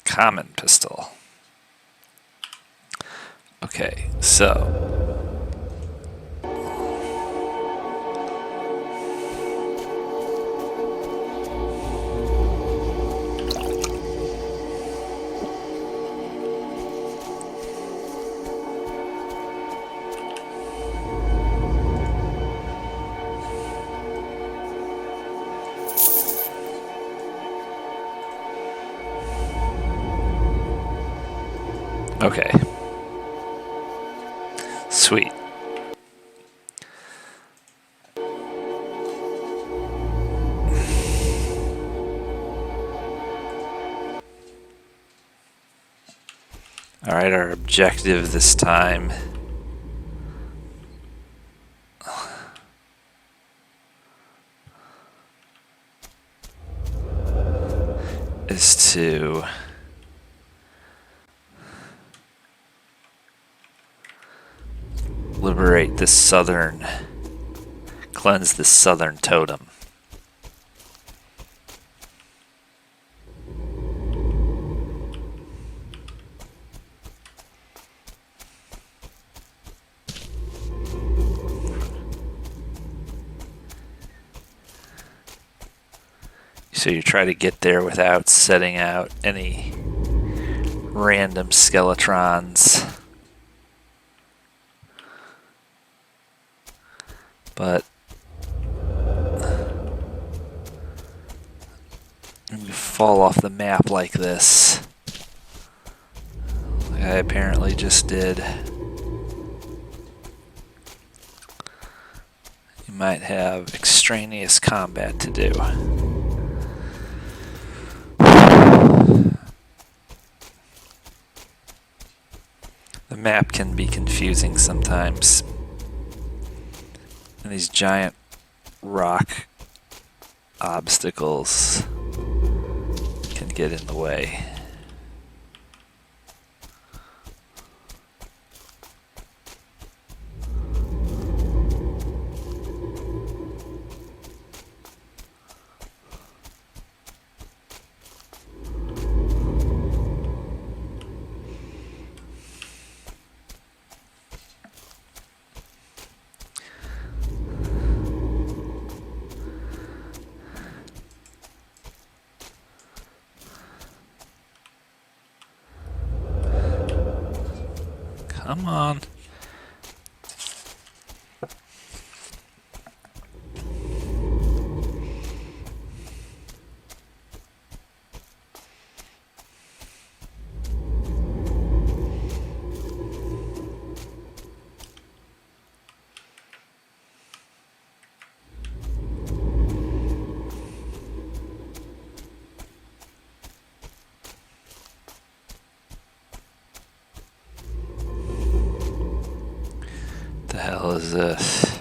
Common pistol. Okay, so okay. Sweet. All right, our objective this time is to liberate this southern, cleanse this southern totem. So you try to get there without setting out any random skeletrons. But when you fall off the map like this, like I apparently just did, You might have extraneous combat to do. The map can be confusing sometimes. And these giant rock obstacles can get in the way. Come on. The hell is this?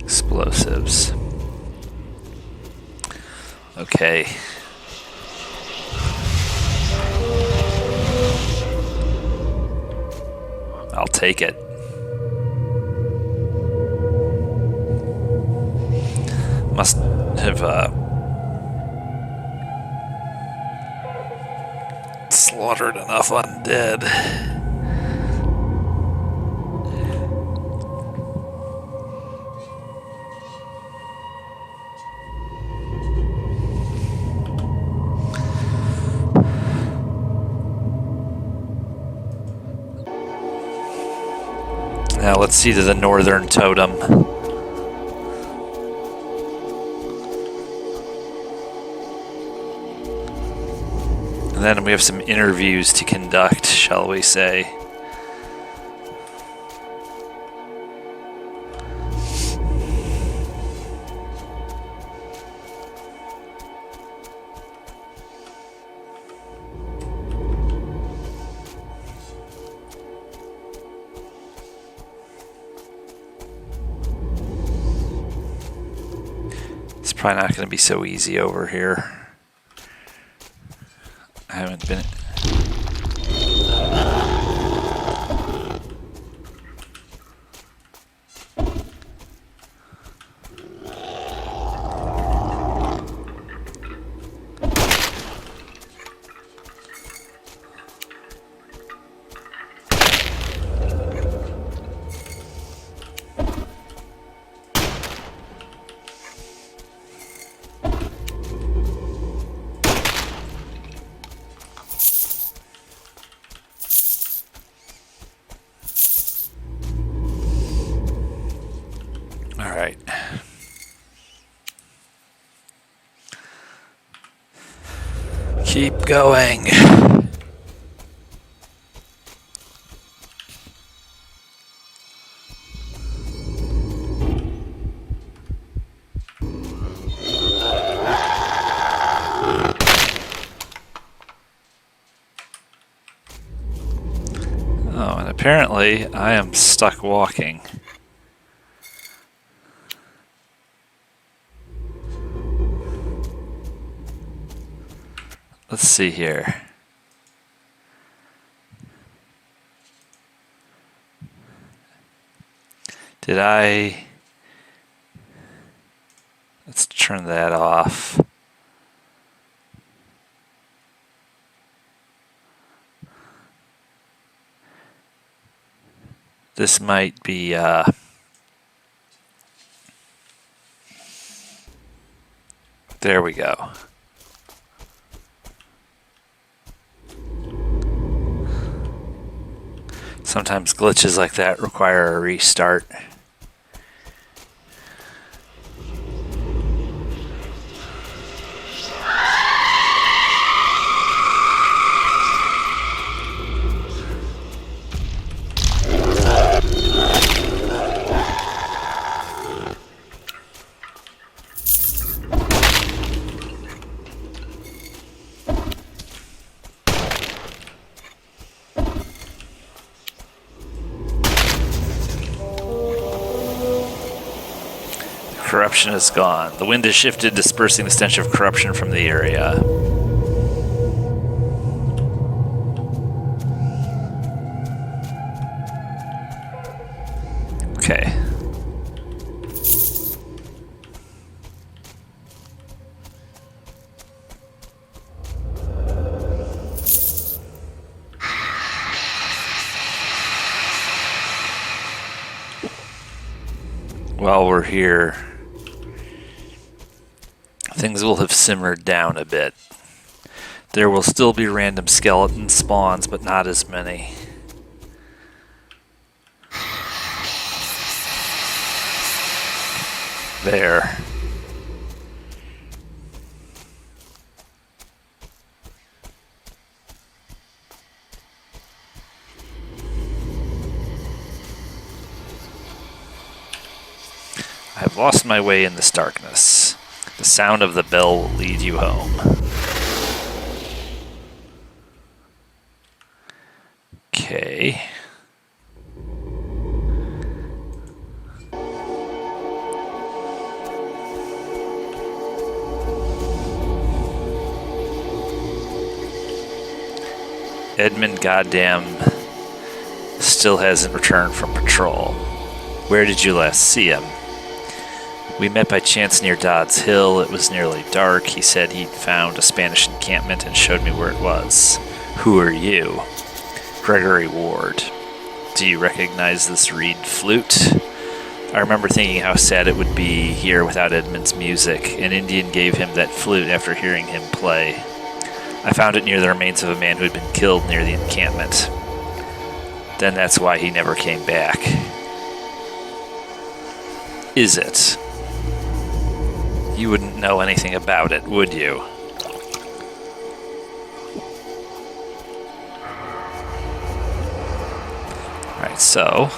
Explosives. Okay. I'll take it. Must have slaughtered enough undead. Now let's see to the northern totem. And then we have some interviews to conduct, shall we say. It's probably not going to be so easy over here. I haven't been. All right. Keep going. Oh, and apparently I am stuck walking. Let's see here. Did I... Let's turn that off. This might be... There we go. Sometimes glitches like that require a restart. Corruption is gone. The wind has shifted, dispersing the stench of corruption from the area. Okay. While we're here, things will have simmered down a bit. There will still be random skeleton spawns, but not as many. There. I've lost my way in this darkness. The sound of the bell will lead you home. Okay. Edmund goddamn still hasn't returned from patrol. Where did you last see him? We met by chance near Dodd's Hill. It was nearly dark. He said he'd found a Spanish encampment and showed me where it was. Who are you? Gregory Ward. Do you recognize this reed flute? I remember thinking how sad it would be here without Edmund's music. An Indian gave him that flute after hearing him play. I found it near the remains of a man who had been killed near the encampment. Then that's why he never came back. Is it? You wouldn't know anything about it, would you? Alright, so...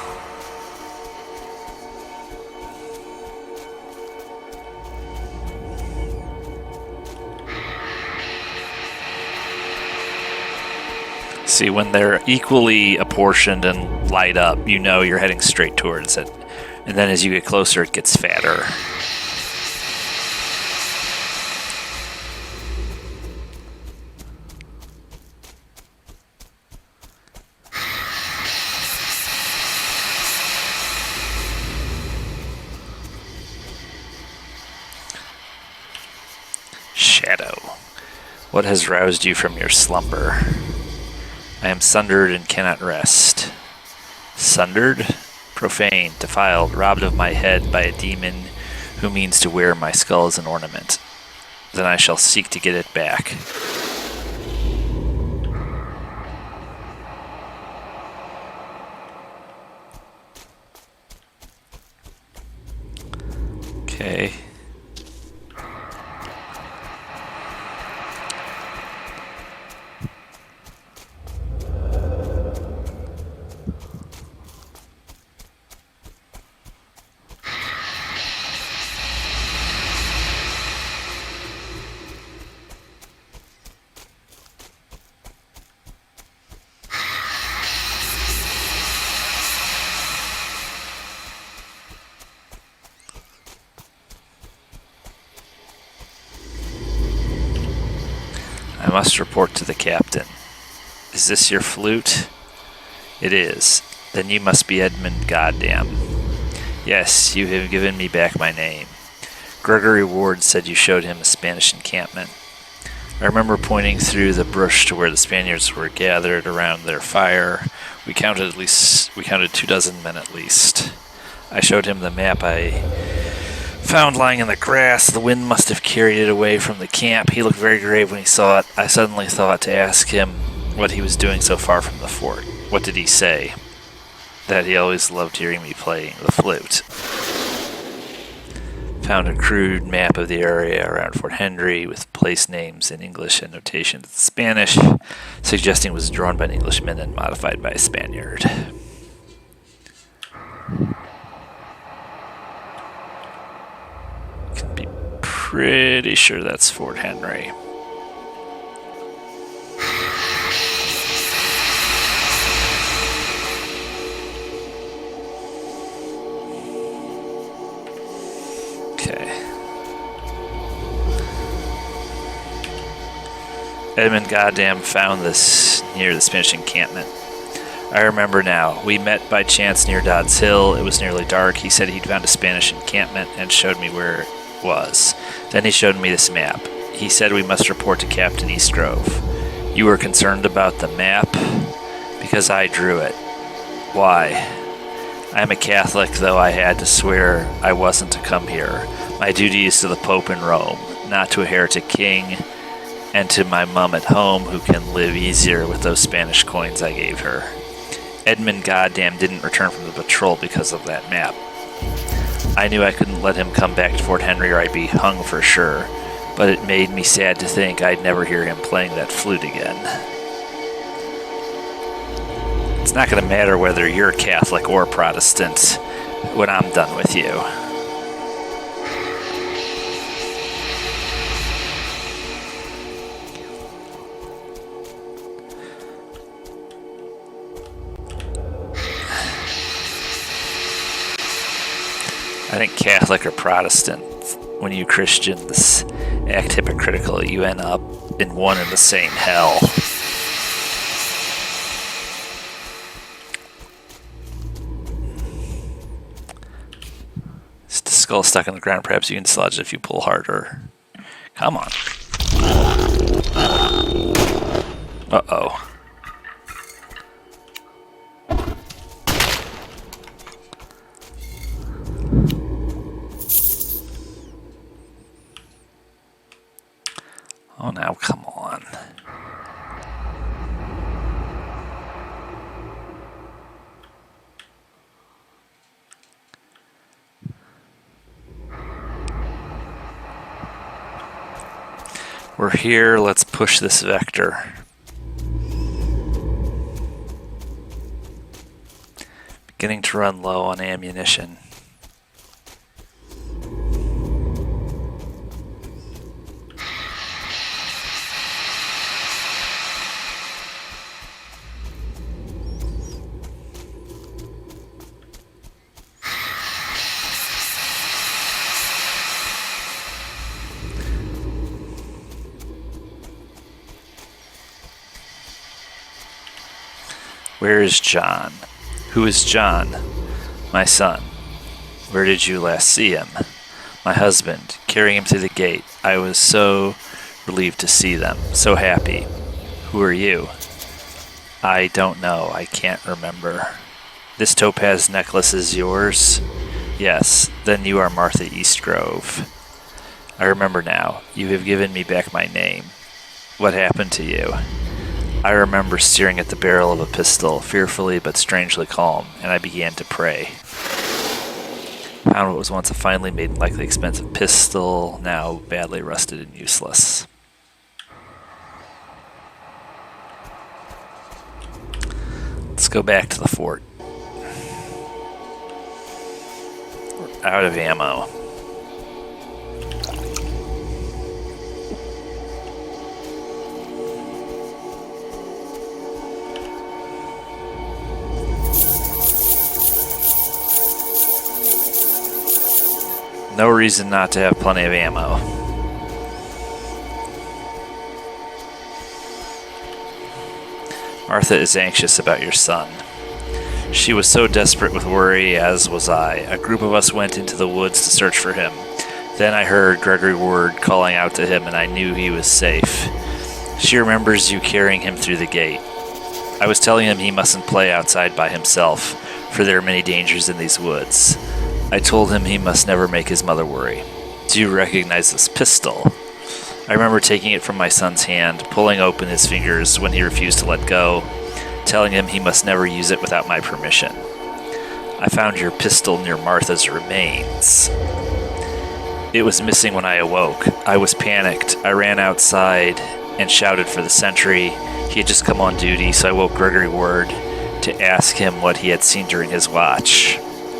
See, when they're equally apportioned and light up, you know you're heading straight towards it. And then as you get closer, it gets fatter. Shadow, what has roused you from your slumber? I am sundered and cannot rest. Sundered? Profane, defiled, robbed of my head by a demon who means to wear my skull as an ornament. Then I shall seek to get it back. Okay. I must report to the captain. Is this your flute? It is. Then you must be Edmund Goddamn. Yes, you have given me back my name. Gregory Ward said you showed him a Spanish encampment. I remember pointing through the brush to where the Spaniards were gathered around their fire. We counted 24 men at least. I showed him the map I found lying in the grass. The wind must have carried it away from the camp. He looked very grave when he saw it. I suddenly thought to ask him what he was doing so far from the fort. What did he say? That he always loved hearing me playing the flute. Found a crude map of the area around Fort Henry with place names in English and notations in Spanish, suggesting it was drawn by an Englishman and modified by a Spaniard. Can be pretty sure that's Fort Henry. Okay. Edmund goddamn found this near the Spanish encampment. I remember now. We met by chance near Dodd's Hill. It was nearly dark. He said he'd found a Spanish encampment and showed me where it was. Then he showed me this map. He said we must report to Captain Eastgrove. You were concerned about the map? Because I drew it. Why? I'm a Catholic, though I had to swear I wasn't to come here. My duty is to the Pope in Rome, not to a heretic king, and to my mum at home who can live easier with those Spanish coins I gave her. Edmund goddamn didn't return from the patrol because of that map. I knew I couldn't let him come back to Fort Henry or I'd be hung for sure, but it made me sad to think I'd never hear him playing that flute again. It's not going to matter whether you're Catholic or Protestant when I'm done with you. I think Catholic or Protestant, when you Christians act hypocritical, you end up in one and the same hell. Is the skull stuck in the ground? Perhaps you can dislodge it if you pull harder. Come on. Uh-oh. Oh, now come on. We're here, let's push this vector. Beginning to run low on ammunition. Where is John? Who is John? My son. Where did you last see him? My husband, carrying him through the gate. I was so relieved to see them, so happy. Who are you? I don't know, I can't remember. This topaz necklace is yours? Yes, then you are Martha Eastgrove. I remember now, you have given me back my name. What happened to you? I remember staring at the barrel of a pistol, fearfully but strangely calm, and I began to pray. Found what was once a finely made and likely expensive pistol, now badly rusted and useless. Let's go back to the fort. We're out of ammo. No reason not to have plenty of ammo. Martha is anxious about your son. She was so desperate with worry, as was I. A group of us went into the woods to search for him. Then I heard Gregory Ward calling out to him, and I knew he was safe. She remembers you carrying him through the gate. I was telling him he mustn't play outside by himself, for there are many dangers in these woods. I told him he must never make his mother worry. Do you recognize this pistol? I remember taking it from my son's hand, pulling open his fingers when he refused to let go, telling him he must never use it without my permission. I found your pistol near Martha's remains. It was missing when I awoke. I was panicked. I ran outside and shouted for the sentry. He had just come on duty, so I woke Gregory Ward to ask him what he had seen during his watch.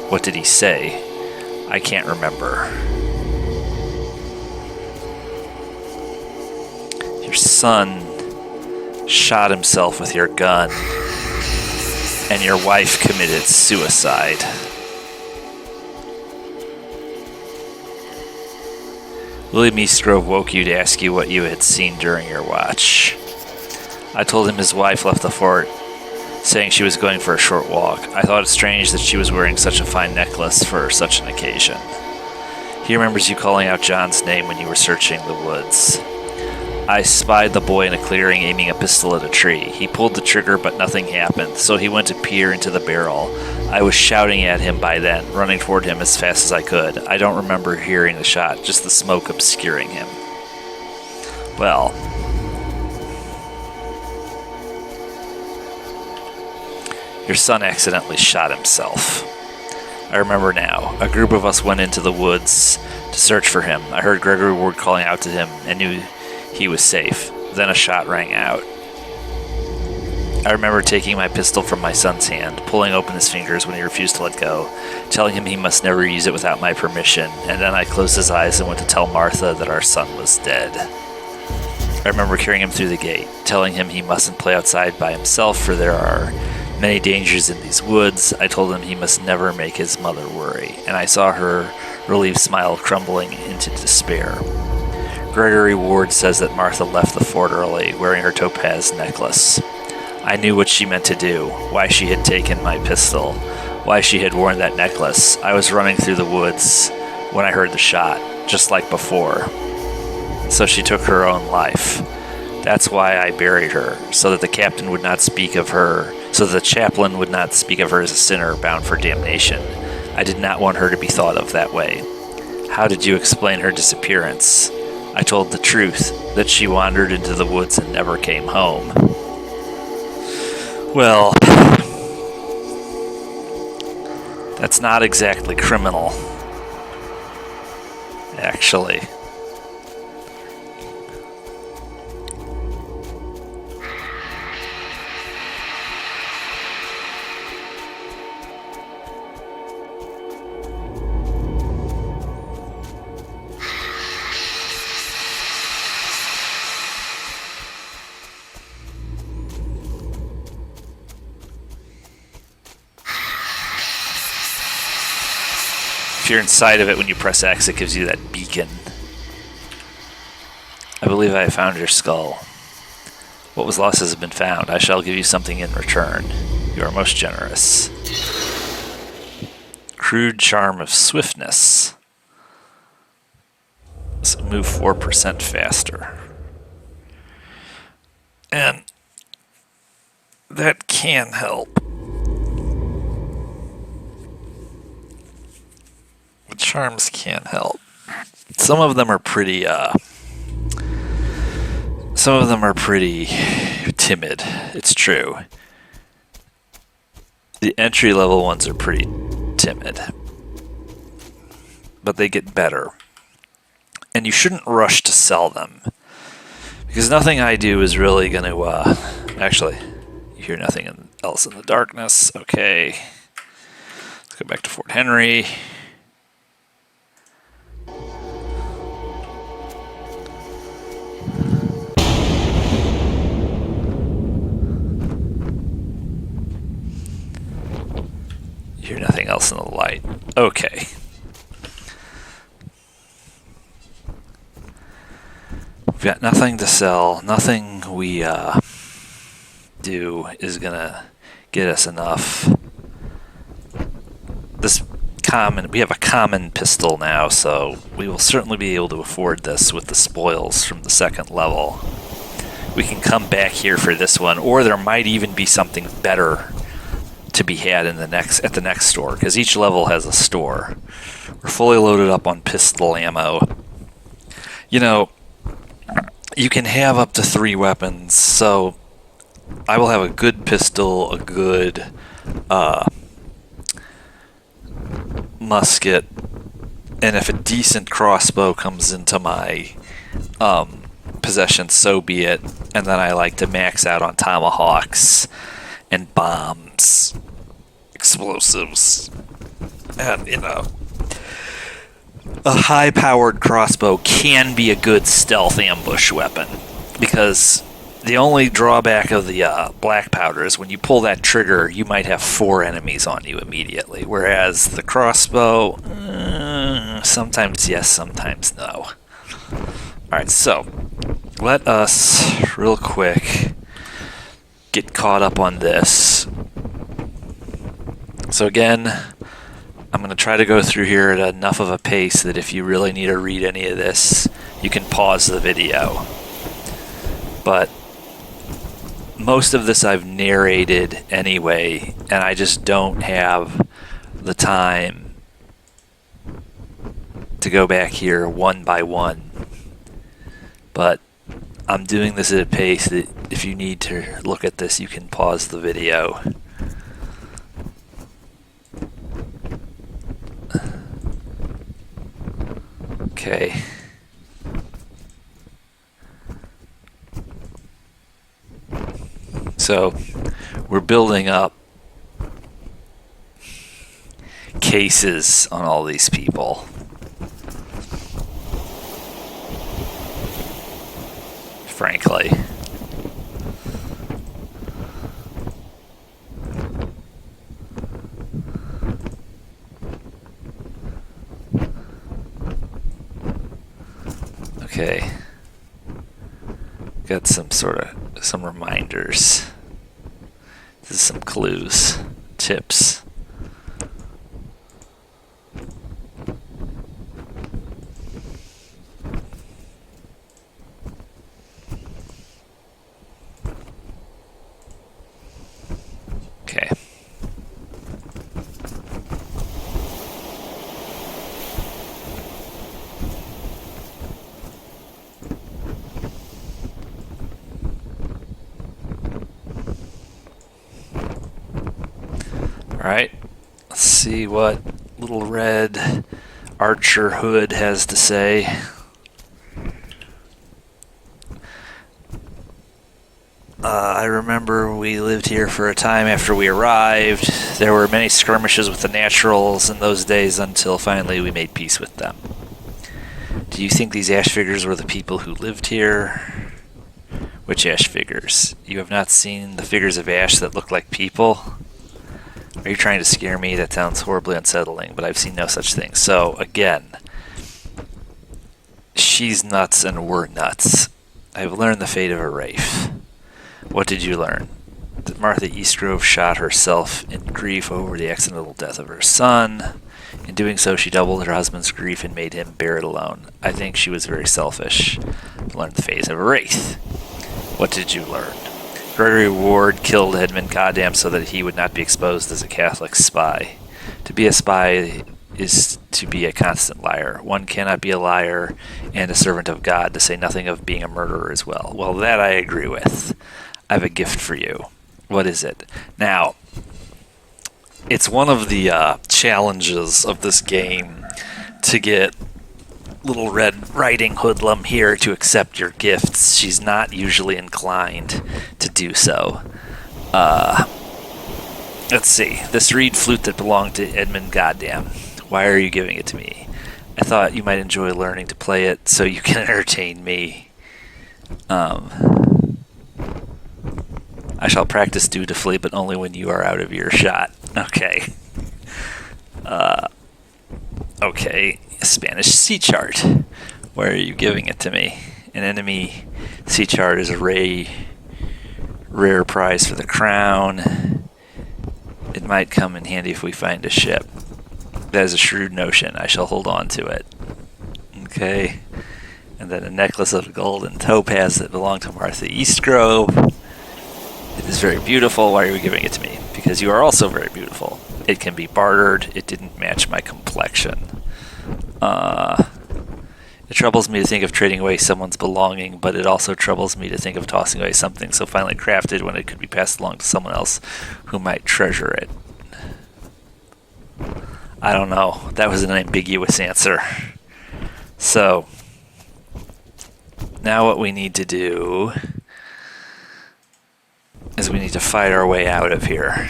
What did he say? I can't remember. Your son shot himself with your gun, and your wife committed suicide. William Eastgrove woke you to ask you what you had seen during your watch. I told him his wife left the fort, saying she was going for a short walk. I thought it strange that she was wearing such a fine necklace for such an occasion. He remembers you calling out John's name when you were searching the woods. I spied the boy in a clearing aiming a pistol at a tree. He pulled the trigger, but nothing happened, so he went to peer into the barrel. I was shouting at him by then, running toward him as fast as I could. I don't remember hearing the shot, just the smoke obscuring him. Well, your son accidentally shot himself. I remember now. A group of us went into the woods to search for him. I heard Gregory Ward calling out to him and knew he was safe. Then a shot rang out. I remember taking my pistol from my son's hand, pulling open his fingers when he refused to let go, telling him he must never use it without my permission, and then I closed his eyes and went to tell Martha that our son was dead. I remember carrying him through the gate, telling him he mustn't play outside by himself, for there are many dangers in these woods. I told him he must never make his mother worry, and I saw her relieved smile crumbling into despair. Gregory Ward says that Martha left the fort early, wearing her topaz necklace. I knew what she meant to do, why she had taken my pistol, why she had worn that necklace. I was running through the woods when I heard the shot, just like before. So she took her own life. That's why I buried her, so that the captain would not speak of her, so that the chaplain would not speak of her as a sinner bound for damnation. I did not want her to be thought of that way. How did you explain her disappearance? I told the truth, that she wandered into the woods and never came home. Well, that's not exactly criminal, actually. If you're inside of it, when you press X, it gives you that beacon. I believe I have found your skull. What was lost has been found. I shall give you something in return. You are most generous. Crude charm of swiftness. So move 4% faster. And that can help. Charms can help. Some of them are pretty timid. It's true. The entry level ones are pretty timid, but they get better. And you shouldn't rush to sell them, because nothing I do is really going to actually, you hear nothing else in the darkness. Okay, let's go back to Fort Henry. Hear nothing else in the light. Okay. We've got nothing to sell. Nothing we do is gonna get us enough. We have a common pistol now, so we will certainly be able to afford this with the spoils from the second level. We can come back here for this one, or there might even be something better to be had at the next store, because each level has a store. We're fully loaded up on pistol ammo. You know, you can have up to 3 weapons, so I will have a good pistol, a good musket, and if a decent crossbow comes into my possession, so be it. And then I like to max out on tomahawks and bombs, explosives, and a high-powered crossbow can be a good stealth ambush weapon, because the only drawback of the black powder is when you pull that trigger, you might have 4 enemies on you immediately, whereas the crossbow, sometimes yes, sometimes no. Alright, so let us real quick get caught up on this. So again, I'm going to try to go through here at enough of a pace that if you really need to read any of this, you can pause the video. But most of this I've narrated anyway, and I just don't have the time to go back here one by one. But I'm doing this at a pace that if you need to look at this, you can pause the video. Okay. So we're building up cases on all these people. Frankly. Okay. Got some reminders. This is some clues, tips. Okay. Alright, let's see what little red Archer Hood has to say. I remember we lived here for a time after we arrived. There were many skirmishes with the Naturals in those days until finally we made peace with them. Do you think these ash figures were the people who lived here? Which ash figures? You have not seen the figures of ash that look like people? Are you trying to scare me? That sounds horribly unsettling, but I've seen no such thing. So, again, she's nuts and we're nuts. I've learned the fate of a Wraith. What did you learn? That Martha Eastgrove shot herself in grief over the accidental death of her son. In doing so, she doubled her husband's grief and made him bear it alone. I think she was very selfish. Learned the fate of a Wraith. What did you learn? Gregory Ward killed Edmund Goddam so that he would not be exposed as a Catholic spy. To be a spy is to be a constant liar. One cannot be a liar and a servant of God, to say nothing of being a murderer as well. Well, that I agree with. I have a gift for you. What is it? Now, it's one of the challenges of this game to get Little Red Riding Hoodlum here to accept your gifts. She's not usually inclined to do so. Let's see. This reed flute that belonged to Edmund Goddam. Why are you giving it to me? I thought you might enjoy learning to play it so you can entertain me. I shall practice dutifully, but only when you are out of earshot. Okay. Okay. A Spanish sea chart. Why are you giving it to me? An enemy sea chart is a rare prize for the crown. It might come in handy if we find a ship. That is a shrewd notion. I shall hold on to it. Okay. And then a necklace of gold and topaz that belonged to Martha Eastgrove. It is very beautiful. Why are you giving it to me? Because you are also very beautiful. It can be bartered. It didn't match my complexion. It troubles me to think of trading away someone's belonging, but it also troubles me to think of tossing away something so finely crafted when it could be passed along to someone else who might treasure it. I don't know. That was an ambiguous answer. So, now what we need to do is we need to fight our way out of here.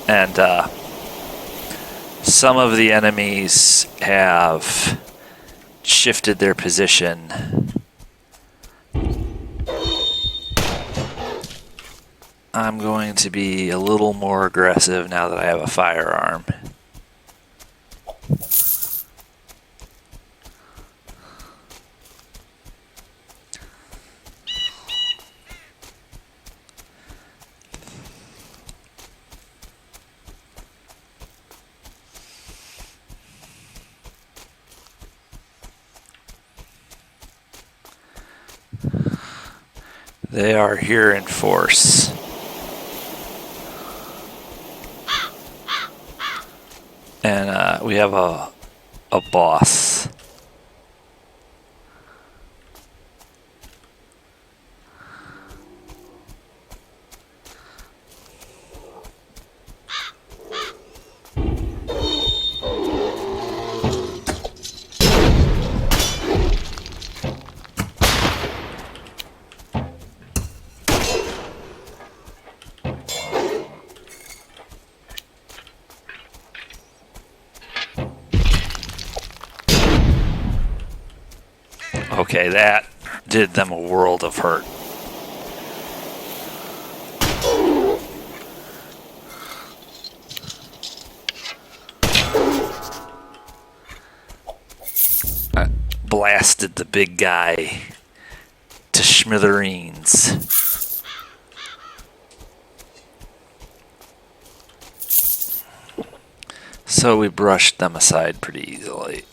And some of the enemies have shifted their position. I'm going to be a little more aggressive now that I have a firearm. They are here in force. And we have a boss. Okay, that did them a world of hurt. I blasted the big guy to smithereens. So we brushed them aside pretty easily.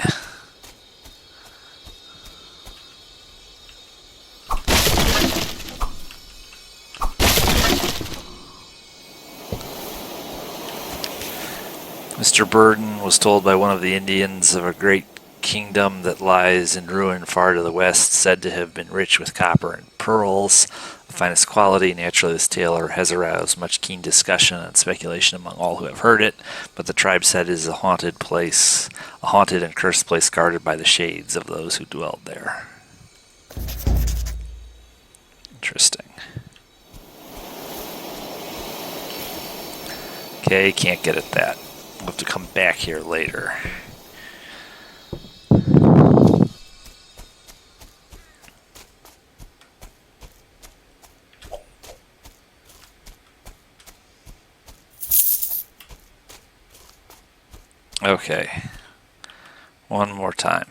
Mr. Burden was told by one of the Indians of a great kingdom that lies in ruin far to the west, said to have been rich with copper and pearls, the finest quality. Naturally, this tale has aroused much keen discussion and speculation among all who have heard it, but the tribe said it is a haunted place, a haunted and cursed place guarded by the shades of those who dwelled there. Interesting. Okay, can't get at that. We'll have to come back here later. Okay. One more time.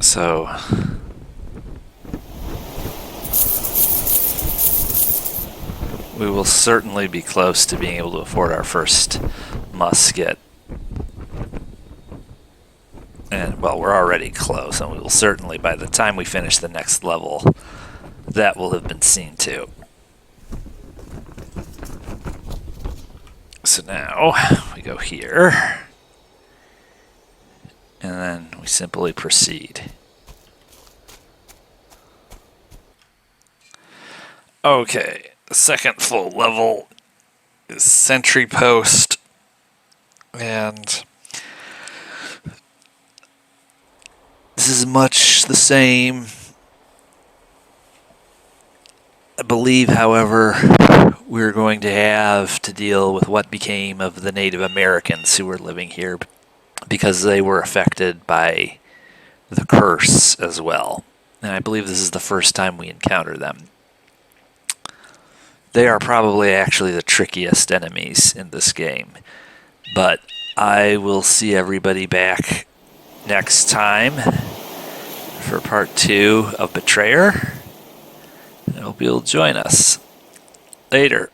So we will certainly be close to being able to afford our first musket. And, well, we're already close, and we will certainly, by the time we finish the next level, that will have been seen to. So now we go here, and then we simply proceed. Okay, the second full level is Sentry Post, and this is much the same. I believe, however, we're going to have to deal with what became of the Native Americans who were living here because they were affected by the curse as well. And I believe this is the first time we encounter them. They are probably actually the trickiest enemies in this game. But I will see everybody back next time for part 2 of Betrayer. I hope you'll join us. Later.